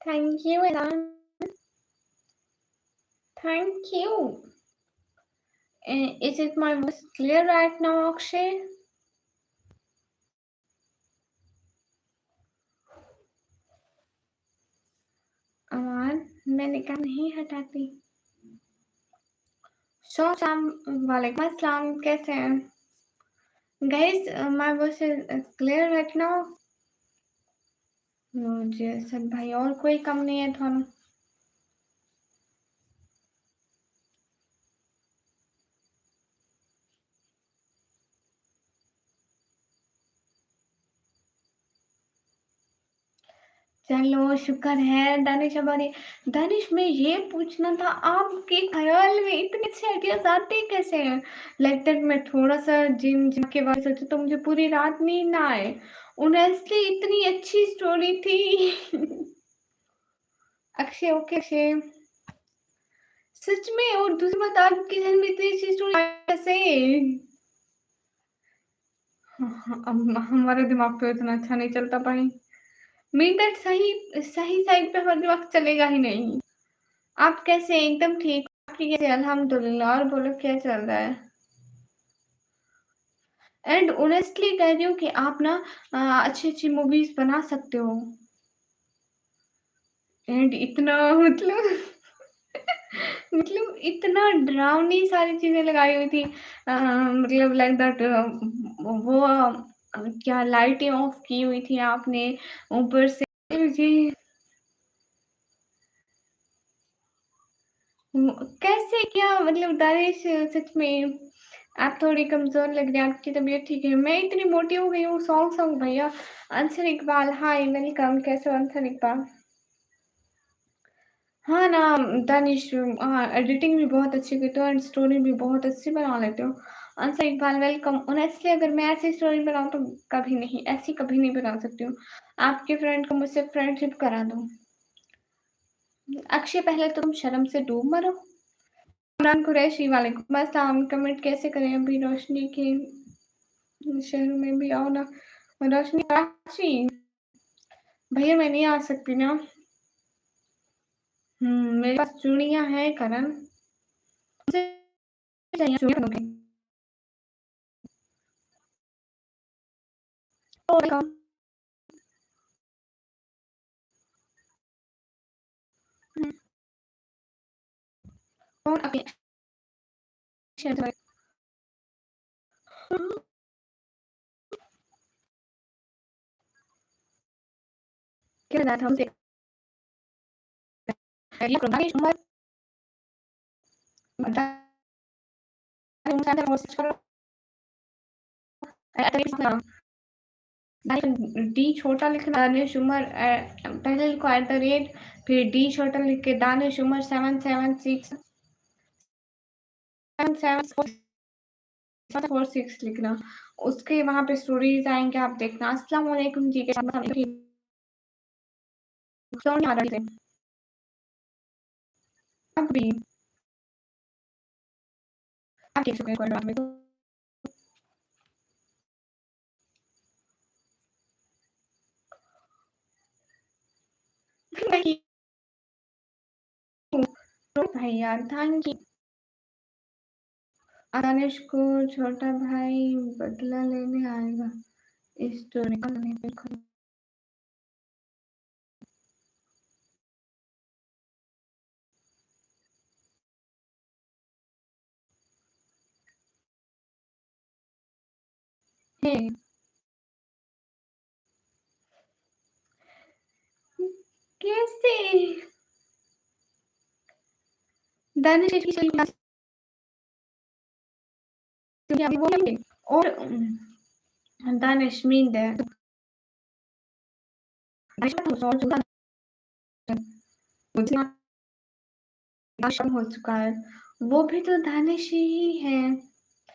Thank you, Elan. Thank you. Is it my voice clear right now, Akshay? अमान मैंने कहा नहीं हटाती। वालेकुम अस्सलाम। कैसे हैं guys? My voice is clear right now? मुझे असद भाई और कोई कम नहीं है थानू। चलो शुक्र है दानिश हमारे। दानिश में ये पूछना था आपके ख्याल में इतने अच्छे आइडियाज आते कैसे हैं? लाइक दैट मैं थोड़ा सा जिम जिम के बारे में सोचा तो मुझे पूरी रात नींद ना आए। ऑनेस्टली इतनी अच्छी स्टोरी थी। अक्षय ओके अक्षय सच में। और दूसरी बात आपके घर में इतनी अच्छी स्टोरी कैसे? हमारा दिमाग तो इतना अच्छा नहीं चलता भाई। मीन दैट सही सही साइड पे हमारा दिमाग चलेगा ही नहीं। आप कैसे एकदम ठीक, आपकी कैसे? अल्हम्दुलिल्लाह। और बोलो क्या चल रहा है? एंड ऑनेस्टली कह रही हूँ कि आप ना अच्छी-अच्छी मूवीज़ बना सकते हो। एंड इतना मतलब मतलब इतना डरावनी सारी चीज़ें लगाई हुई थी। मतलब लाइक दैट वो क्या लाइटें ऑफ की हुई थी आपने, ऊपर से जी कैसे क्या मतलब दानिश सच में आप थोड़ी कमज़ोर लग रही हैं, आपकी तबीयत ठीक है? मैं इतनी मोटी हो गई हूँ, सॉन्ग सॉन्ग भैया। अंसर इकबाल, हाय वेलकम, कैसे हो अंसर इकबाल? हाँ ना, दानिश हाँ, एडिटिंग भी बहुत अच्छी करते हो एंड स्टोरी भी बहुत अच्छी बना लेते हो। अंसर इकबाल वेलकम। ऑनेस्टली अगर मैं ऐसी स्टोरी बनाऊँ तो कभी नहीं, ऐसी कभी नहीं बना सकती हूँ। आपके फ्रेंड को मुझसे फ्रेंडशिप करा दो। अक्षय पहले तो तुम शर्म से डूब मरो। इमरान कुरैशी वालेकुम अस्सलाम। कमेंट कैसे करें? अभी रोशनी के शहर में भी आओ ना। रोशनी कराची, भैया मैं नहीं आ सकती ना। मेरे पास चूड़ियाँ हैं करण, मुझे चाहिए चूड़ियाँ बनोगे? वेलकम। और अभी शेयर क्या बताया था उसे? ये दानिश उमर दानिश कोशिश करो। डी छोटा लिखना, दानिश उमर पहले लिखो एट द रेट, फिर डी छोटा लिख के दानिश उमर 776 लिखना। उसके वहाँ पे स्टोरीज आएंगे, आप देखना। अस्सलाम वालेकुम जी के साथ आ रही है अब भी आप देख सकते हैं कोई बात में तो नहीं भाई यार, थैंक यू। दानिश को छोटा भाई बदला लेने आएगा, इस स्टोरी का नहीं बिल्कुल है। कैसे दानिश की अभी वो है। और दानिश मीन है मुझे नाशम हो चुका है। वो भी तो दानिश ही है।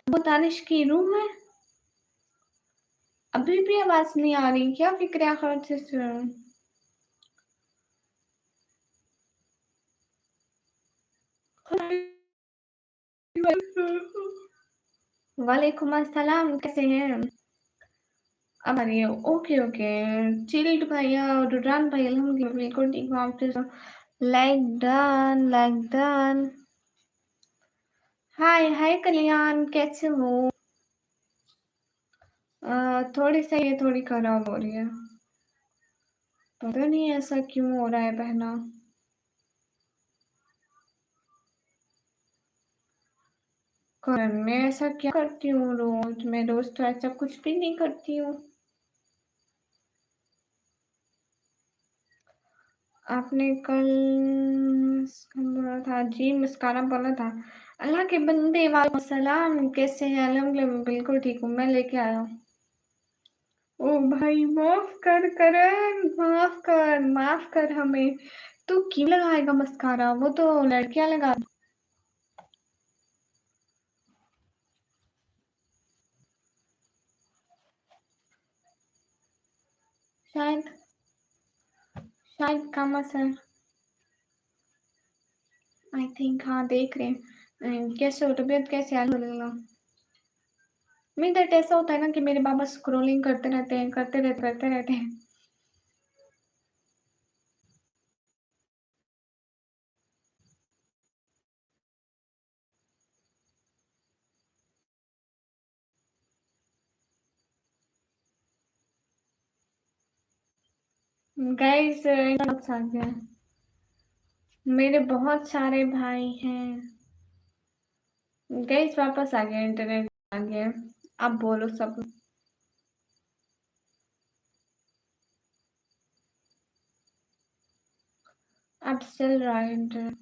वो दानिश की रूह है। अभी भी आवाज नहीं आ रही क्या? फिक्र आखिर से वालेकुम अस्सलाम, कैसे हैं? अब आ रही है। Okay okay. चिल्ड भैया और डुरान भैया अल्हम्दुलिल्लाह बिल्कुल ठीक हूँ। आप कैसे हो? Like done, like done. Hi hi Kalyan, कैसे हो? थोड़ी सही है, थोड़ी खराब हो रही है। पता नहीं ऐसा क्यों हो रहा है बहना। करण मैं ऐसा क्या करती हूँ रोज? मैं रोज तो ऐसा कुछ भी नहीं करती हूँ। आपने कल बोला था जी, मुस्कारा बोला था। अल्लाह के बंदे वालेकुम सलाम, कैसे हैं? अल्हम्दुलिल्लाह बिल्कुल ठीक हूँ, मैं लेके आया हूँ। ओ भाई माफ कर करण, माफ कर हमें। तू क्यों लगाएगा मस्कारा? वो तो लड़कियां लगा। शायद शायद काम असर, आई थिंक हाँ देख रहे हैं। कैसे हो? तबीयत कैसे है? अल्हम्दुलिल्लाह। मेरे साथ ऐसा होता है ना कि मेरे पापा स्क्रॉलिंग करते रहते हैं, करते रहते हैं। गाइस वापस आ गया। मेरे बहुत सारे भाई हैं। गाइस वापस आ गया, इंटरनेट आ गया। अब बोलो सब। अब चल रहा है इंटरनेट।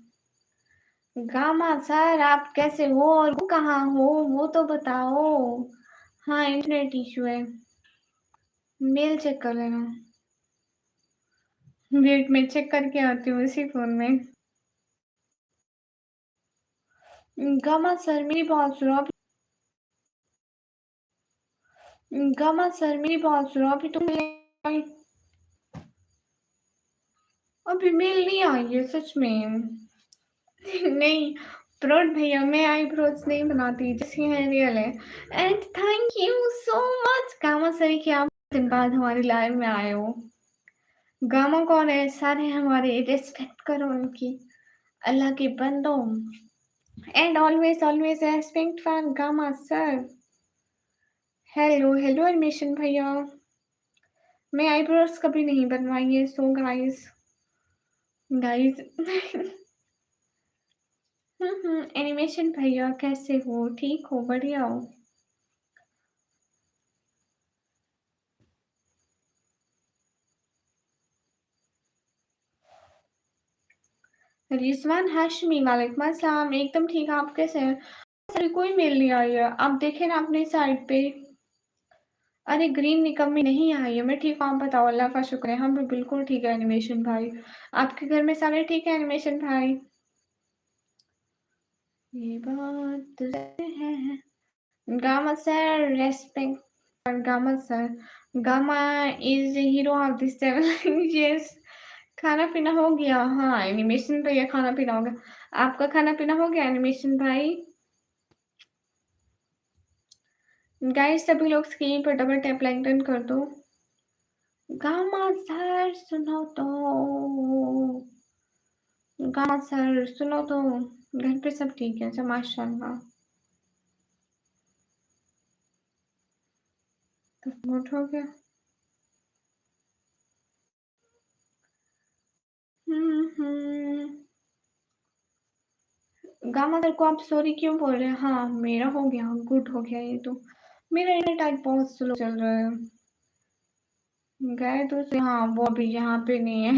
गामा सर आप कैसे हो और वो कहाँ हो वो तो बताओ। हाँ इंटरनेट इशू है। मेल चेक कर लेना। वेट में चेक करके आती हूँ इसी फोन में। गामा सर मेरी बात सुनो गामा सर मेरी बात सुनो अभी तुम अभी मेल नहीं आई है सच में। नहीं प्रोड भैया मैं आईब्रोज नहीं बनाती जैसे है रियल है। And thank you so much gamma sir कि आप दिन बाद हमारी लाइव में आए हो। गामा कौन है सारे हमारे रिस्पेक्ट करो उनकी। अल्लाह के बंदो। And always always respect for Gama sir. Hello hello admission भैया। मैं आईब्रोज कभी नहीं बनवाई है सो गाइस। गाइस एनिमेशन भैया कैसे हो ठीक हो बढ़िया हो। रिजवान हाशमी वालेकुम अस्सलाम एकदम ठीक आप कैसे हैं। सर कोई मेल नहीं आई है आप देखें ना अपनी साइड पे। अरे ग्रीन निकम्मी नहीं आई है मैं ठीक हूँ आप बताओ अल्लाह का शुक्र है हम भी बिल्कुल ठीक है एनिमेशन भाई। आपके घर में सारे ठीक है एनिमेशन भाई। ये बात है। Gamma sir respect for Gama sir. Gamma is hero of this channel yes. खाना पीना हो गया हाँ एनिमेशन भैया खाना पीना हो गया। आपका खाना पीना हो गया एनिमेशन भाई। गाइस सभी लोग स्क्रीन पर डबल टैप लाइक डन कर दो। गामा सर सुनो तो। गामा सर सुनो तो। घर पे सब ठीक है सब माशाल्लाह। तो नोट हो गया। हम्म। गामा सर को आप सॉरी क्यों बोल रहे हैं हाँ मेरा हो गया गुड हो गया ये तो। मेरा इंटरनेट आज बहुत स्लो चल रहा है। गए तो हाँ वो अभी यहाँ पे नहीं है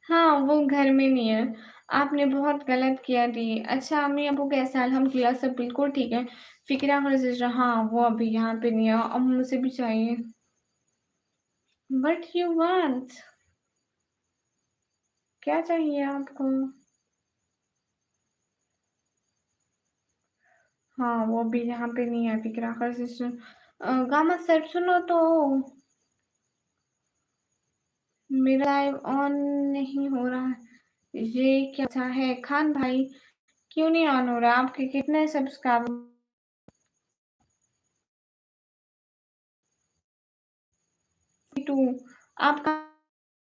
हाँ वो घर में नहीं है। आपने बहुत गलत किया दी अच्छा अम्मी अबू कैसे अल्हम्दुलिल्लाह सब बिल्कुल ठीक है। फिक्रा और जिज्रा हाँ वो अभी यहाँ पे नहीं है अब मुझे भी चाहिए। But you want. क्या चाहिए आपको। हाँ वो भी यहाँ पे नहीं है फिक्रा कर सिस्टर। गामा सर सुनो तो। मेरा लाइव ऑन नहीं हो रहा है ये क्या है खान भाई। क्यों नहीं ऑन हो रहा आपके कितने सब्सक्राइबर। टू। आपका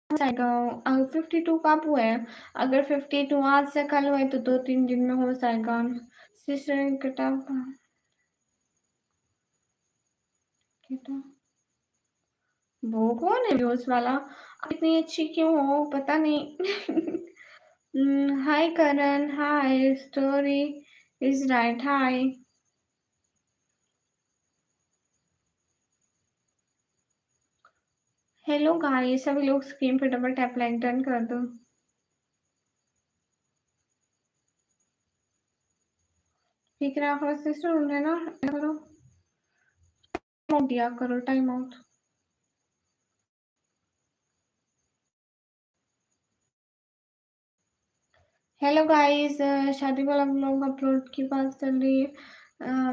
जाएगा। 52 कब हुआ है। अगर 52 आज से कल हुए तो 2-3 दिन में हो जाएगा। सिस्टर किताब किताब वो कौन है व्यूज वाला। आप इतनी अच्छी क्यों हो पता नहीं hi Karan hi story is right hi. Hello guys सभी लोग स्क्रीन पे डबल टैप लाइक डन कर दो। ठीक है आप सिस्टर उन्हें ना करो आउट दिया करो टाइम आउट। हेलो गाइस शादी वाला ब्लॉग अपलोड की बात चल रही है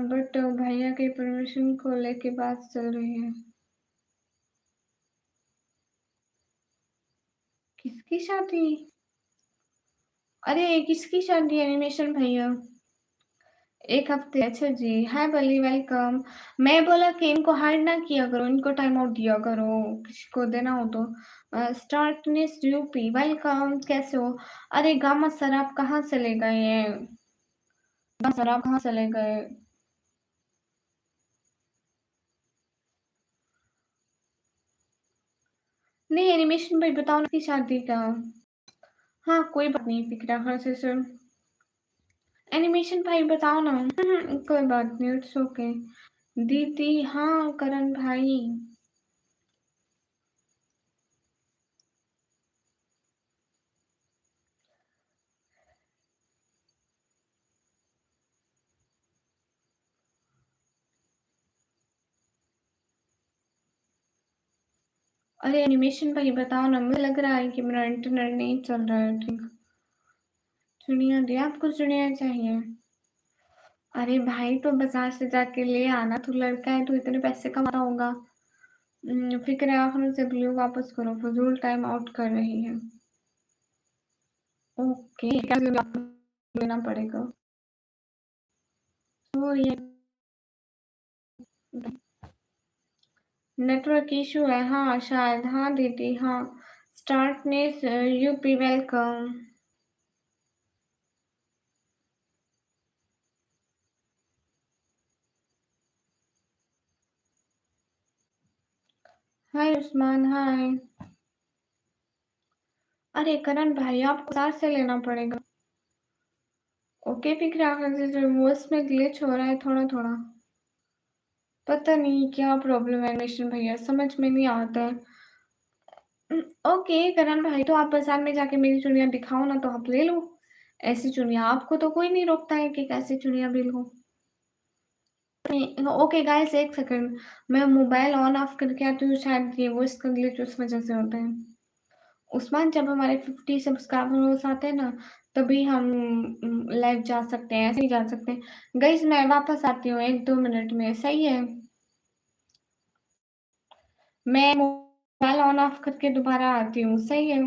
बट भैया के परमिशन को लेके बात चल रही है। किसकी शादी। अरे किसकी शादी एनिमेशन भैया। 1 हफ्ते अच्छा जी, हाय बली वेलकम। मैं बोला कि इनको हाइड ना किया करो, इनको टाइम आउट दिया करो, किसी को देना हो तो। स्टार्टनेस यूपी वेलकम, कैसे हो? अरे गामा सर आप कहाँ चले गए हैं? गामा सर आप कहाँ चले गए? नहीं एनिमेशन भाई बताओ ना की शादी का। हाँ कोई बात नहीं फिक्रा खर से सर। एनिमेशन भाई बताओ ना। कोई बात नहीं इट्स ओके। दीदी हाँ करण भाई। अरे एनिमेशन भाई बताओ ना, मुझे लग रहा है कि मेरा इंटरनेट नहीं चल रहा है ठीक। चुनिया दिया आपको चुनिया चाहिए? अरे भाई तो बाजार से जाके ले आना, तू लड़का है, तू इतने पैसे कमाता होगा। फिक्र आखिर से ब्लू वापस करो, फजूल टाइम आउट कर रही है। ओके क्या लेना पड़ेगा? तो ये नेटवर्क इशू है हाँ शायद, हाँ दीदी हाँ। स्टार्टनेस यूपी वेलकम। हाय उस्मान हाय। अरे करण भाई आपको बाजार से लेना पड़ेगा। ओके फिक्र आखिर से वो इसमें ग्लिच हो रहा है थोड़ा थोड़ा। पता नहीं क्या प्रॉब्लम है एनिमेशन भैया, समझ में नहीं आता है। ओके करण भाई तो आप बाजार में जाके मेरी चुड़िया दिखाओ ना, तो आप ले लो। ऐसी चुड़िया आपको तो कोई नहीं रोकता है कि कैसी चुड़िया भी लो। ओके गाइस एक सेकंड, मैं मोबाइल ऑन ऑफ करके आती हूँ, शायद ये वो इसका ग्लिच उस वजह से होता है। उस्मान जब हमारे 50 सब्सक्राइबर्स आते हैं ना, तभी हम लाइव जा सकते हैं, ऐसे ही जा सकते हैं। गाइस मैं वापस आती हूँ 1-2 मिनट में, सही है? मैं मोबाइल ऑन ऑफ करके दोबारा आती हूँ, सही है?